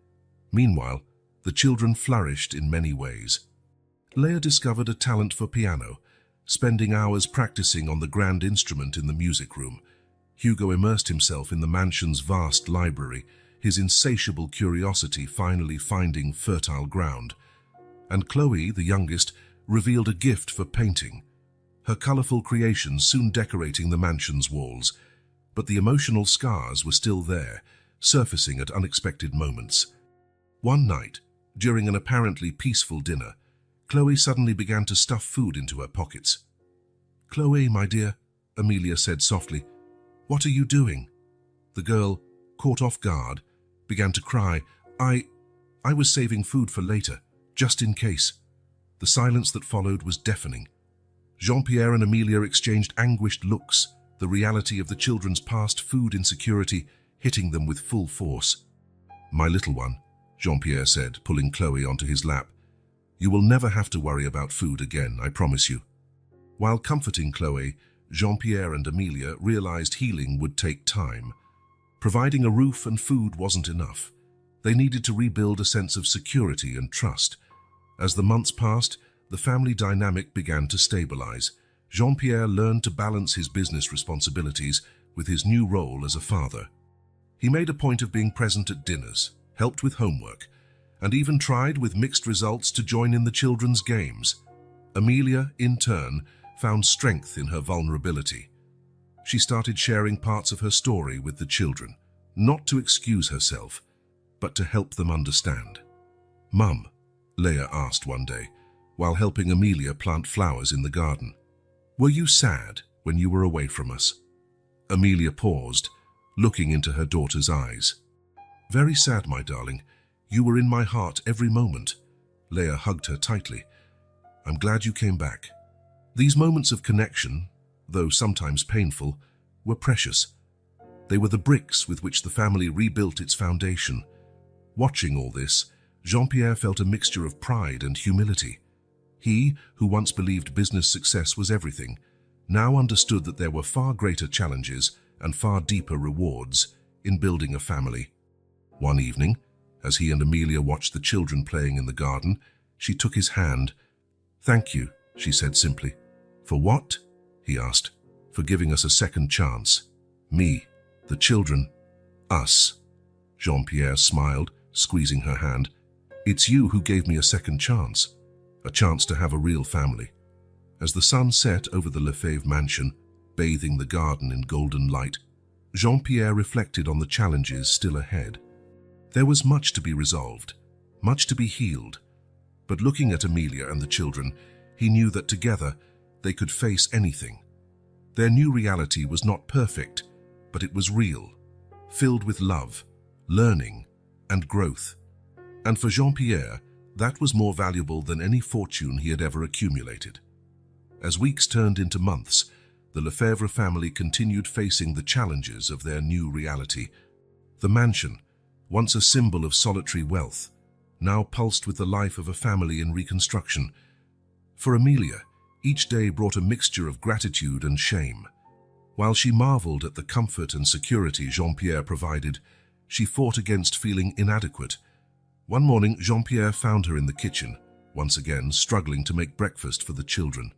Meanwhile, the children flourished in many ways. Leia discovered a talent for piano, spending hours practicing on the grand instrument in the music room. Hugo immersed himself in the mansion's vast library, his insatiable curiosity finally finding fertile ground. And Chloe, the youngest, revealed a gift for painting, her colorful creations soon decorating the mansion's walls. But the emotional scars were still there, surfacing at unexpected moments. One night, during an apparently peaceful dinner, Chloe suddenly began to stuff food into her pockets. "Chloe, my dear," Amelia said softly, "what are you doing?" The girl, caught off guard, began to cry. I was saving food for later, just in case." The silence that followed was deafening. Jean-Pierre and Amelia exchanged anguished looks, the reality of the children's past food insecurity hitting them with full force. "My little one," Jean-Pierre said, pulling Chloe onto his lap, "you will never have to worry about food again, I promise you." While comforting Chloe, Jean-Pierre and Amelia realized healing would take time. Providing a roof and food wasn't enough. They needed to rebuild a sense of security and trust. As the months passed, the family dynamic began to stabilize. Jean-Pierre learned to balance his business responsibilities with his new role as a father. He made a point of being present at dinners, helped with homework, and even tried with mixed results to join in the children's games. Amelia, in turn, found strength in her vulnerability. She started sharing parts of her story with the children, not to excuse herself, but to help them understand. "Mum," Leia asked one day, while helping Amelia plant flowers in the garden, "were you sad when you were away from us?" Amelia paused, looking into her daughter's eyes. "Very sad, my darling. You were in my heart every moment." Leia hugged her tightly. "I'm glad you came back." These moments of connection, though sometimes painful, were precious. They were the bricks with which the family rebuilt its foundation. Watching all this, Jean-Pierre felt a mixture of pride and humility. He, who once believed business success was everything, now understood that there were far greater challenges and far deeper rewards in building a family. One evening, as he and Amelia watched the children playing in the garden, she took his hand. "Thank you," she said simply. "For what?" he asked. "For giving us a second chance. Me, the children, us." Jean-Pierre smiled, squeezing her hand. "It's you who gave me a second chance to have a real family." As the sun set over the Lefebvre mansion, bathing the garden in golden light, Jean-Pierre reflected on the challenges still ahead. There was much to be resolved, much to be healed. But looking at Amelia and the children, he knew that together they could face anything. Their new reality was not perfect, but it was real, filled with love, learning, and growth. And for Jean-Pierre, that was more valuable than any fortune he had ever accumulated. As weeks turned into months, the Lefebvre family continued facing the challenges of their new reality. The mansion, once a symbol of solitary wealth, now pulsed with the life of a family in reconstruction. For Amelia, each day brought a mixture of gratitude and shame. While she marveled at the comfort and security Jean-Pierre provided, she fought against feeling inadequate. One morning, Jean-Pierre found her in the kitchen, once again struggling to make breakfast for the children.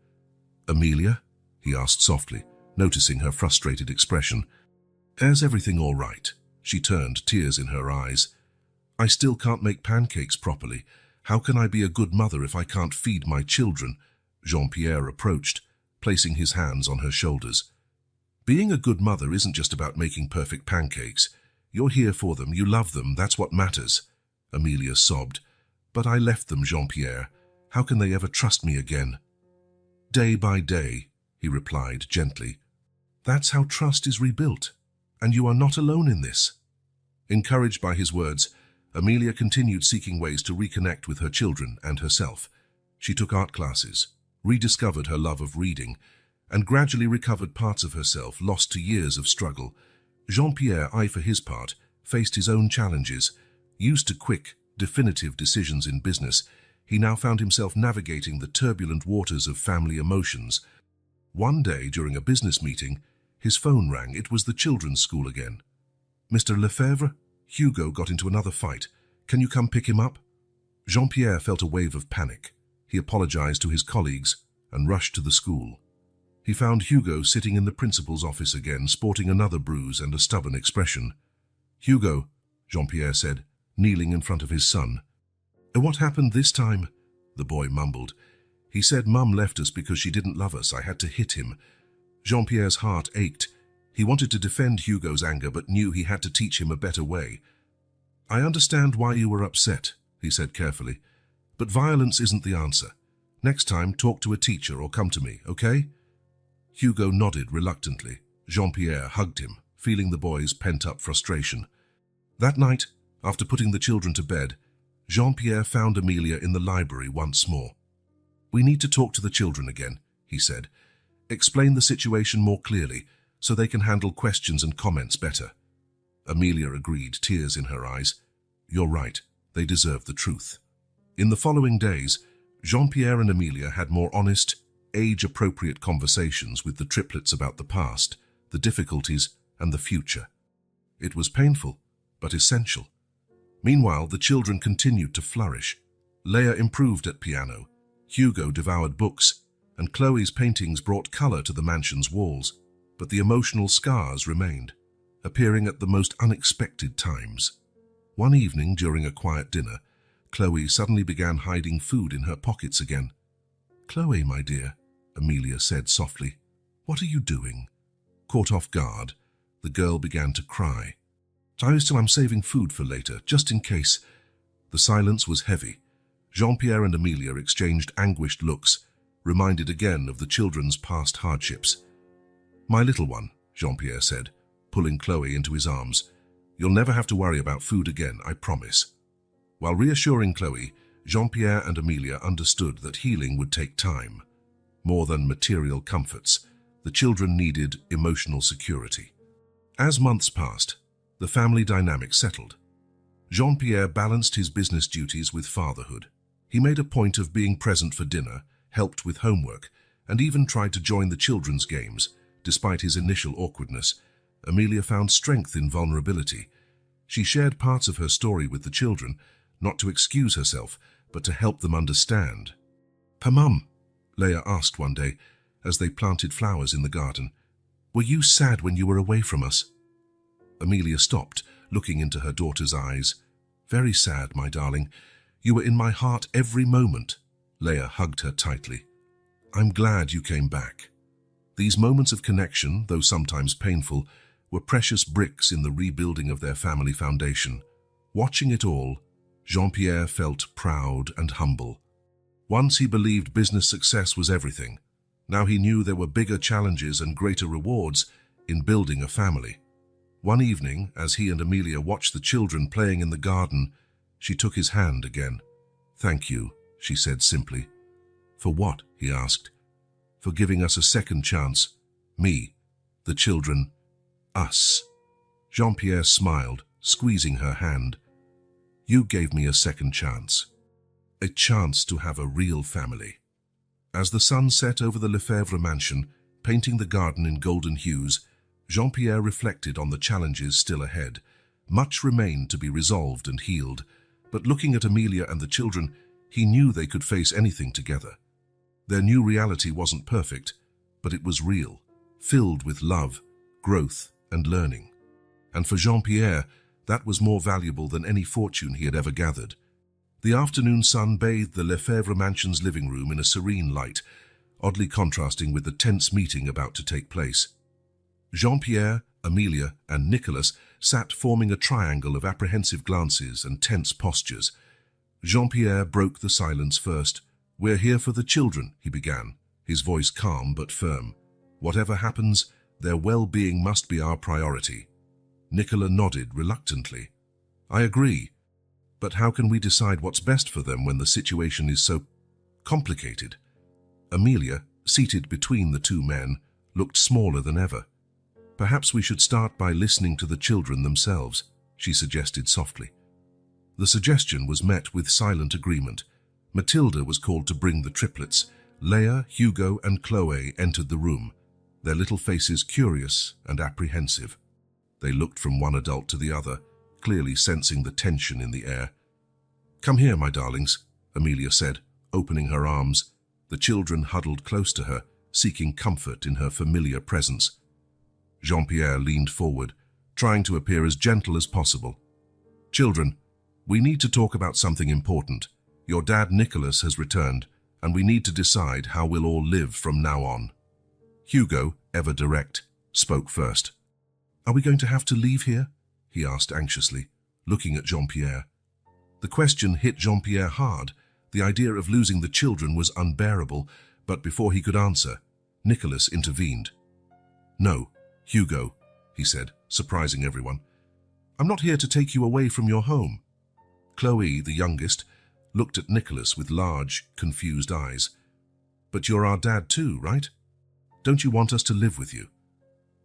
"Amelia?" he asked softly, noticing her frustrated expression. "Is everything all right?" She turned, tears in her eyes. "I still can't make pancakes properly. How can I be a good mother if I can't feed my children?" Jean-Pierre approached, placing his hands on her shoulders. "Being a good mother isn't just about making perfect pancakes. You're here for them, you love them, that's what matters. Amelia sobbed. But I left them, Jean-Pierre. How can they ever trust me again? Day by day, he replied gently. That's how trust is rebuilt, and you are not alone in this. Encouraged by his words, Amelia continued seeking ways to reconnect with her children and herself. She took art classes, rediscovered her love of reading, and gradually recovered parts of herself lost to years of struggle. Jean-Pierre, for his part, faced his own challenges. Used to quick, definitive decisions in business, he now found himself navigating the turbulent waters of family emotions. One day, during a business meeting, his phone rang. It was the children's school again. Mr. Lefebvre, Hugo got into another fight. Can you come pick him up? Jean-Pierre felt a wave of panic. He apologized to his colleagues and rushed to the school. He found Hugo sitting in the principal's office again, sporting another bruise and a stubborn expression. Hugo, Jean-Pierre said, kneeling in front of his son. What happened this time? The boy mumbled. He said Mum left us because she didn't love us. I had to hit him. Jean-Pierre's heart ached. He wanted to defend Hugo's anger, but knew he had to teach him a better way. I understand why you were upset, he said carefully, but violence isn't the answer. Next time, talk to a teacher or come to me, okay? Hugo nodded reluctantly. Jean-Pierre hugged him, feeling the boy's pent-up frustration. That night, after putting the children to bed, Jean-Pierre found Amelia in the library once more. We need to talk to the children again, he said. Explain the situation more clearly, so they can handle questions and comments better. Amelia agreed, tears in her eyes. You're right, they deserve the truth. In the following days, Jean-Pierre and Amelia had more honest, age-appropriate conversations with the triplets about the past, the difficulties, and the future. It was painful, but essential. Meanwhile, the children continued to flourish. Leia improved at piano, Hugo devoured books, and Chloe's paintings brought color to the mansion's walls. But the emotional scars remained, appearing at the most unexpected times. One evening during a quiet dinner, Chloe suddenly began hiding food in her pockets again. Chloe, my dear, Amelia said softly, what are you doing? Caught off guard, the girl began to cry. I'm saving food for later, just in case. The silence was heavy. Jean-Pierre and Amelia exchanged anguished looks, reminded again of the children's past hardships. My little one, Jean-Pierre said, pulling Chloe into his arms. You'll never have to worry about food again, I promise. While reassuring Chloe, Jean-Pierre and Amelia understood that healing would take time. More than material comforts, the children needed emotional security. As months passed, the family dynamic settled. Jean-Pierre balanced his business duties with fatherhood. He made a point of being present for dinner, helped with homework, and even tried to join the children's games. Despite his initial awkwardness, Amelia found strength in vulnerability. She shared parts of her story with the children, not to excuse herself, but to help them understand. Mum, Leia asked one day, as they planted flowers in the garden, were you sad when you were away from us? Amelia stopped, looking into her daughter's eyes. Very sad, my darling. You were in my heart every moment. Leia hugged her tightly. I'm glad you came back. These moments of connection, though sometimes painful, were precious bricks in the rebuilding of their family foundation. Watching it all, Jean-Pierre felt proud and humble. Once he believed business success was everything. Now he knew there were bigger challenges and greater rewards in building a family. One evening, as he and Amelia watched the children playing in the garden, she took his hand again. Thank you, she said simply. For what? He asked. For giving us a second chance. Me, the children, us. Jean-Pierre smiled, squeezing her hand. You gave me a second chance. A chance to have a real family. As the sun set over the Lefebvre mansion, painting the garden in golden hues, Jean-Pierre reflected on the challenges still ahead. Much remained to be resolved and healed, but looking at Amelia and the children, he knew they could face anything together. Their new reality wasn't perfect, but it was real, filled with love, growth, and learning. And for Jean-Pierre, that was more valuable than any fortune he had ever gathered. The afternoon sun bathed the Lefebvre mansion's living room in a serene light, oddly contrasting with the tense meeting about to take place. Jean-Pierre, Amelia and Nicholas sat forming a triangle of apprehensive glances and tense postures. Jean-Pierre broke the silence first. "We're here for the children," he began, his voice calm but firm. "Whatever happens, their well-being must be our priority." Nicolas nodded reluctantly. "I agree. But how can we decide what's best for them when the situation is so complicated?" Amelia, seated between the two men, looked smaller than ever. "Perhaps we should start by listening to the children themselves," she suggested softly. The suggestion was met with silent agreement. Matilda was called to bring the triplets. Leah, Hugo, and Chloe entered the room, their little faces curious and apprehensive. They looked from one adult to the other, clearly sensing the tension in the air. "Come here, my darlings," Amelia said, opening her arms. The children huddled close to her, seeking comfort in her familiar presence. Jean-Pierre leaned forward, trying to appear as gentle as possible. "Children, we need to talk about something important. Your dad Nicholas has returned, and we need to decide how we'll all live from now on." Hugo, ever direct, spoke first. "Are we going to have to leave here?" he asked anxiously, looking at Jean-Pierre. The question hit Jean-Pierre hard. The idea of losing the children was unbearable, but before he could answer, Nicholas intervened. "No, Hugo," he said, surprising everyone. "I'm not here to take you away from your home." Chloe, the youngest, looked at Nicholas with large, confused eyes. "But you're our dad too, right? Don't you want us to live with you?"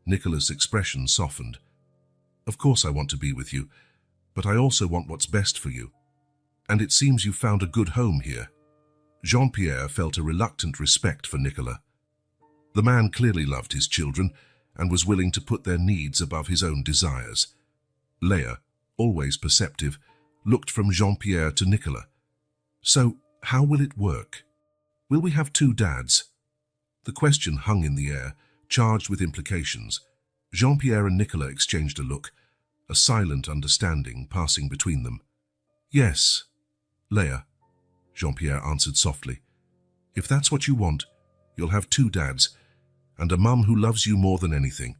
Nicholas' expression softened. "Of course I want to be with you, but I also want what's best for you. And it seems you've found a good home here." Jean-Pierre felt a reluctant respect for Nicolas. The man clearly loved his children and was willing to put their needs above his own desires. Leah, always perceptive, looked from Jean-Pierre to Nicolas. "So, how will it work? Will we have two dads?" The question hung in the air, charged with implications. Jean-Pierre and Nicolas exchanged a look, a silent understanding passing between them. "Yes, Leah," Jean-Pierre answered softly. "If that's what you want, you'll have two dads, and a mum who loves you more than anything."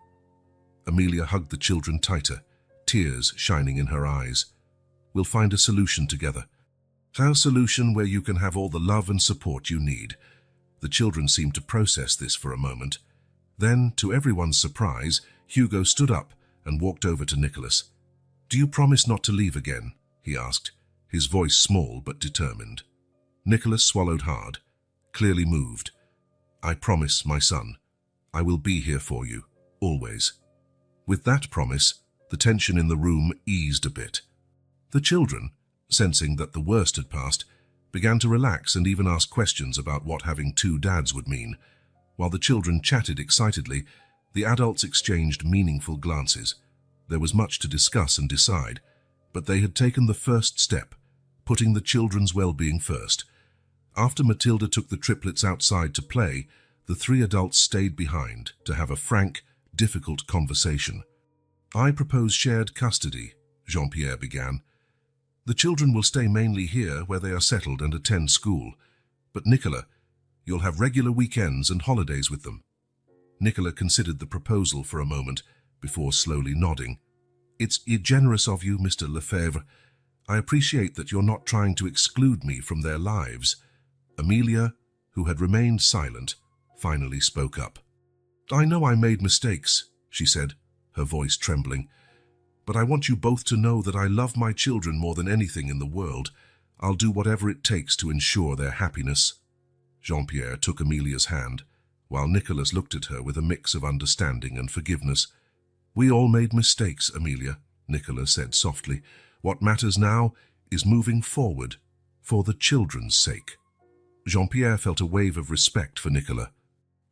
Amelia hugged the children tighter, tears shining in her eyes. "We'll find a solution together. A solution where you can have all the love and support you need." The children seemed to process this for a moment. Then, to everyone's surprise, Hugo stood up and walked over to Nicholas. "Do you promise not to leave again?" he asked, his voice small but determined. Nicholas swallowed hard, clearly moved. "I promise, my son. I will be here for you, always." With that promise, the tension in the room eased a bit. The children, sensing that the worst had passed, began to relax and even ask questions about what having two dads would mean. While the children chatted excitedly, the adults exchanged meaningful glances. There was much to discuss and decide, but they had taken the first step, putting the children's well-being first. After Matilda took the triplets outside to play, the three adults stayed behind to have a frank, difficult conversation. "I propose shared custody," Jean-Pierre began. "The children will stay mainly here where they are settled and attend school. But Nicolas, you'll have regular weekends and holidays with them." Nicolas considered the proposal for a moment before slowly nodding. "It's generous of you, Mr. Lefebvre. I appreciate that you're not trying to exclude me from their lives." Amelia, who had remained silent, finally spoke up. "I know I made mistakes," she said, her voice trembling. "But I want you both to know that I love my children more than anything in the world. I'll do whatever it takes to ensure their happiness." Jean-Pierre took Amelia's hand, while Nicholas looked at her with a mix of understanding and forgiveness. "We all made mistakes, Amelia," Nicholas said softly. "What matters now is moving forward, for the children's sake." Jean-Pierre felt a wave of respect for Nicolas.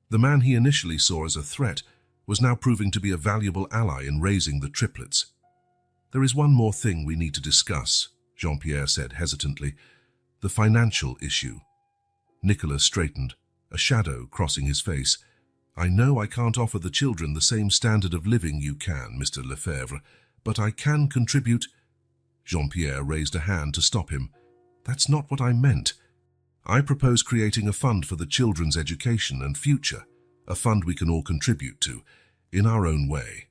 The man he initially saw as a threat was now proving to be a valuable ally in raising the triplets. "There is one more thing we need to discuss," Jean-Pierre said hesitantly. "The financial issue." Nicolas straightened, a shadow crossing his face. "I know I can't offer the children the same standard of living you can, Mr. Lefebvre, but I can contribute—" Jean-Pierre raised a hand to stop him. "That's not what I meant. I propose creating a fund for the children's education and future, a fund we can all contribute to, in our own way."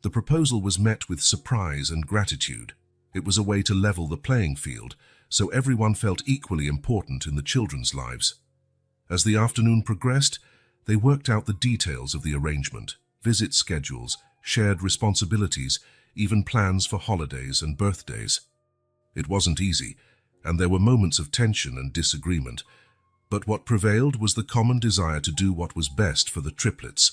The proposal was met with surprise and gratitude. It was a way to level the playing field, so everyone felt equally important in the children's lives. As the afternoon progressed, they worked out the details of the arrangement, visit schedules, shared responsibilities, even plans for holidays and birthdays. It wasn't easy, and there were moments of tension and disagreement, but what prevailed was the common desire to do what was best for the triplets.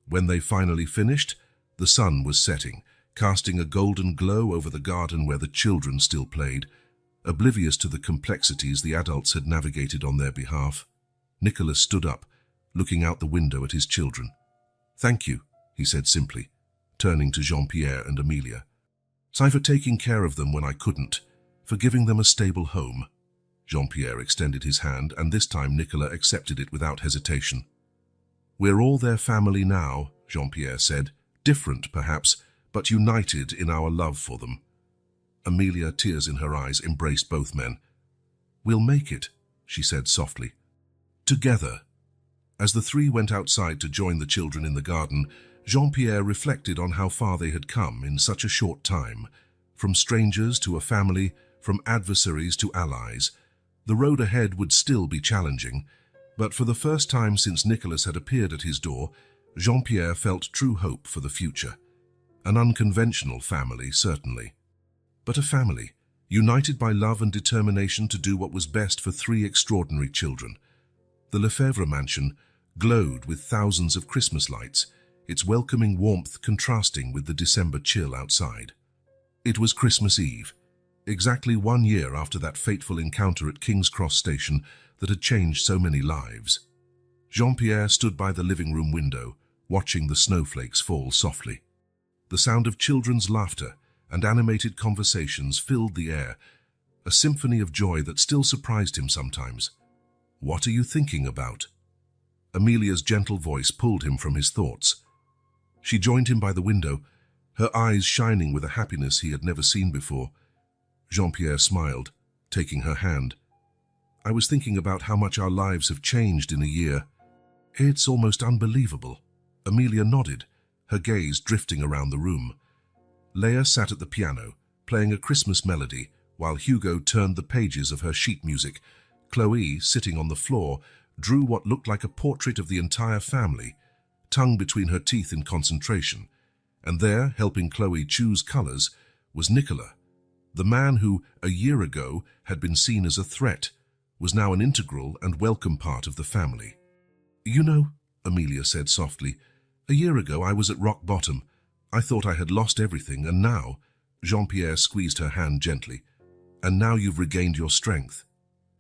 When they finally finished, the sun was setting, casting a golden glow over the garden where the children still played, oblivious to the complexities the adults had navigated on their behalf. Nicholas stood up, looking out the window at his children. "Thank you," he said simply, turning to Jean-Pierre and Amelia. "Thank you for taking care of them when I couldn't, for giving them a stable home." Jean-Pierre extended his hand, and this time Nicolas accepted it without hesitation. "We're all their family now," Jean-Pierre said, "different perhaps, but united in our love for them." Amelia, tears in her eyes, embraced both men. "We'll make it," she said softly. "Together." As the three went outside to join the children in the garden, Jean-Pierre reflected on how far they had come in such a short time. From strangers to a family, from adversaries to allies. The road ahead would still be challenging, but for the first time since Nicholas had appeared at his door, Jean-Pierre felt true hope for the future. An unconventional family, certainly. But a family, united by love and determination to do what was best for three extraordinary children. The Lefebvre mansion glowed with thousands of Christmas lights, its welcoming warmth contrasting with the December chill outside. It was Christmas Eve, exactly 1 year after that fateful encounter at King's Cross Station that had changed so many lives. Jean-Pierre stood by the living room window, watching the snowflakes fall softly. The sound of children's laughter and animated conversations filled the air, a symphony of joy that still surprised him sometimes. "What are you thinking about?" Amelia's gentle voice pulled him from his thoughts. She joined him by the window, her eyes shining with a happiness he had never seen before. Jean-Pierre smiled, taking her hand. "I was thinking about how much our lives have changed in a year. It's almost unbelievable." Amelia nodded, her gaze drifting around the room. Leia sat at the piano, playing a Christmas melody, while Hugo turned the pages of her sheet music. Chloe, sitting on the floor, drew what looked like a portrait of the entire family, tongue between her teeth in concentration. And there, helping Chloe choose colors, was Nicolas. The man who, a year ago, had been seen as a threat, was now an integral and welcome part of the family. "You know," Amelia said softly, "a year ago I was at rock bottom. I thought I had lost everything, and now," Jean-Pierre squeezed her hand gently, "and now you've regained your strength.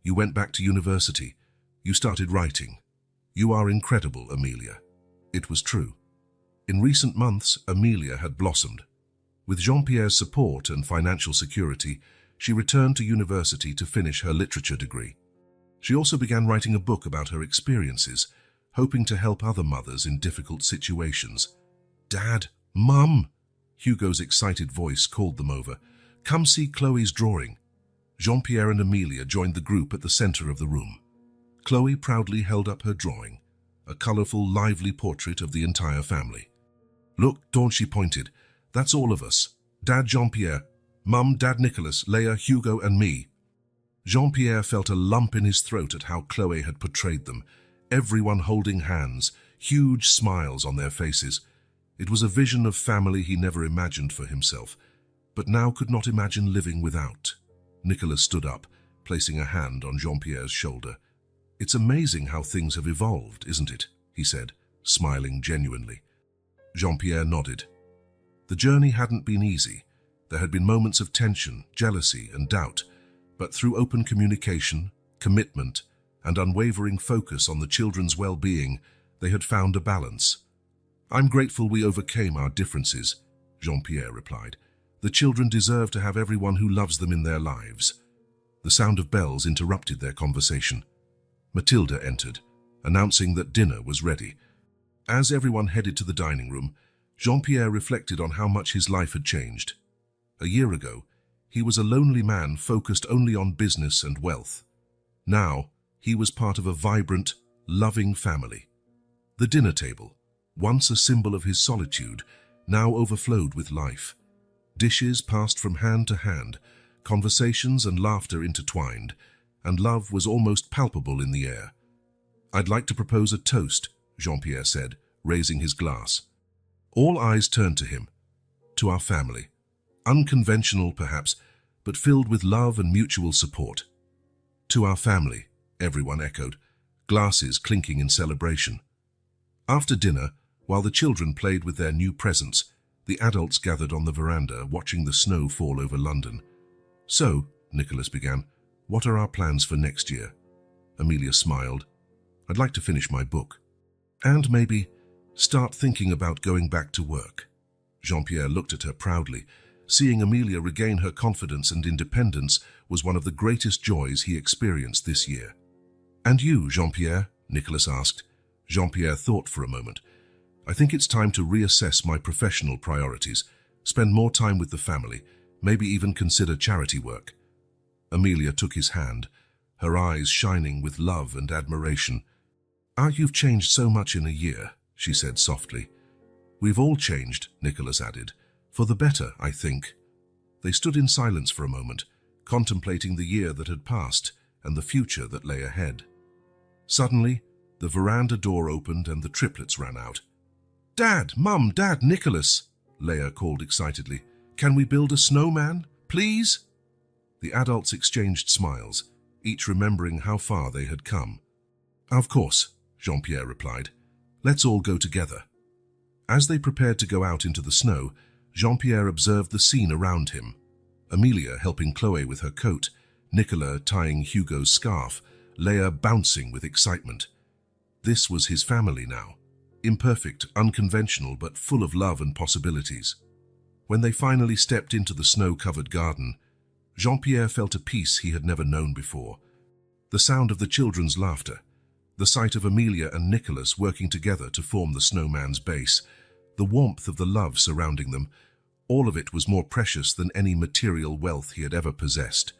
You went back to university. You started writing. You are incredible, Amelia." It was true. In recent months, Amelia had blossomed. With Jean-Pierre's support and financial security, she returned to university to finish her literature degree. She also began writing a book about her experiences, hoping to help other mothers in difficult situations. "Dad, Mum!" Hugo's excited voice called them over. "Come see Chloe's drawing." Jean-Pierre and Amelia joined the group at the center of the room. Chloe proudly held up her drawing, a colorful, lively portrait of the entire family. "Look," she pointed, "that's all of us. Dad Jean-Pierre, Mum, Dad Nicholas, Leia, Hugo, and me." Jean-Pierre felt a lump in his throat at how Chloe had portrayed them, everyone holding hands, huge smiles on their faces. It was a vision of family he never imagined for himself, but now could not imagine living without. Nicholas stood up, placing a hand on Jean-Pierre's shoulder. "It's amazing how things have evolved, isn't it?" he said, smiling genuinely. Jean-Pierre nodded. The journey hadn't been easy. There had been moments of tension, jealousy, and doubt, but through open communication, commitment, and unwavering focus on the children's well-being, they had found a balance. "I'm grateful we overcame our differences," Jean-Pierre replied. "The children deserve to have everyone who loves them in their lives." The sound of bells interrupted their conversation. Matilda entered, announcing that dinner was ready. As everyone headed to the dining room, Jean-Pierre reflected on how much his life had changed. A year ago, he was a lonely man focused only on business and wealth. Now, he was part of a vibrant, loving family. The dinner table, once a symbol of his solitude, now overflowed with life. Dishes passed from hand to hand, conversations and laughter intertwined, and love was almost palpable in the air. "I'd like to propose a toast," Jean-Pierre said, raising his glass. All eyes turned to him. "To our family. Unconventional, perhaps, but filled with love and mutual support." "To our family," everyone echoed, glasses clinking in celebration. After dinner, while the children played with their new presents, the adults gathered on the veranda, watching the snow fall over London. "So," Nicholas began, "what are our plans for next year?" Amelia smiled. "I'd like to finish my book. And maybe start thinking about going back to work." Jean-Pierre looked at her proudly. Seeing Amelia regain her confidence and independence was one of the greatest joys he experienced this year. "And you, Jean-Pierre?" Nicholas asked. Jean-Pierre thought for a moment. "I think it's time to reassess my professional priorities, spend more time with the family, maybe even consider charity work." Amelia took his hand, her eyes shining with love and admiration. "You've changed so much in a year," she said softly. "We've all changed," Nicholas added. "For the better, I think." They stood in silence for a moment, contemplating the year that had passed and the future that lay ahead. Suddenly, the veranda door opened and the triplets ran out. "Dad, Mum, Dad, Nicholas," Leia called excitedly. "Can we build a snowman, please?" The adults exchanged smiles, each remembering how far they had come. "Of course," Jean-Pierre replied. "Let's all go together." As they prepared to go out into the snow, Jean-Pierre observed the scene around him. Amelia helping Chloe with her coat, Nicolas tying Hugo's scarf, Leia bouncing with excitement. This was his family now. Imperfect, unconventional, but full of love and possibilities. When they finally stepped into the snow-covered garden, Jean-Pierre felt a peace he had never known before. The sound of the children's laughter, the sight of Amelia and Nicholas working together to form the snowman's base, the warmth of the love surrounding them, all of it was more precious than any material wealth he had ever possessed.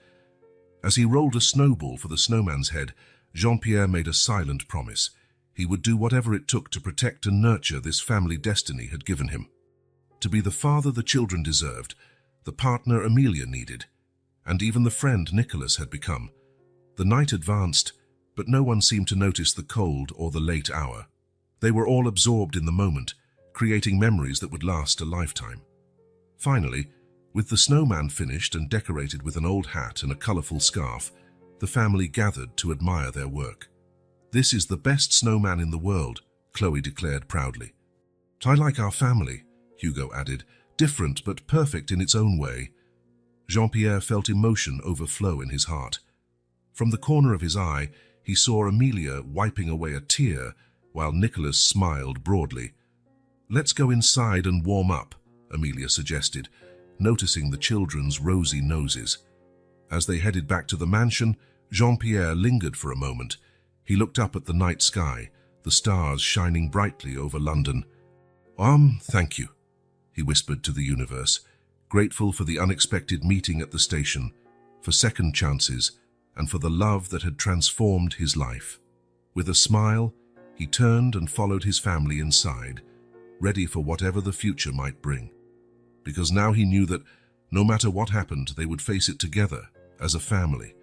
As he rolled a snowball for the snowman's head, Jean-Pierre made a silent promise. He would do whatever it took to protect and nurture this family destiny had given him. To be the father the children deserved, the partner Amelia needed, and even the friend Nicholas had become. The night advanced, but no one seemed to notice the cold or the late hour. They were all absorbed in the moment, creating memories that would last a lifetime. Finally, with the snowman finished and decorated with an old hat and a colorful scarf, the family gathered to admire their work. "This is the best snowman in the world," Chloe declared proudly. "I like our family," Hugo added, "different but perfect in its own way." Jean-Pierre felt emotion overflow in his heart. From the corner of his eye, he saw Amelia wiping away a tear, while Nicholas smiled broadly. "Let's go inside and warm up," Amelia suggested, noticing the children's rosy noses. As they headed back to the mansion, Jean-Pierre lingered for a moment. He looked up at the night sky, the stars shining brightly over London. Thank you," he whispered to the universe, grateful for the unexpected meeting at the station, for second chances, and for the love that had transformed his life. With a smile, he turned and followed his family inside, ready for whatever the future might bring. Because now he knew that, no matter what happened, they would face it together, as a family,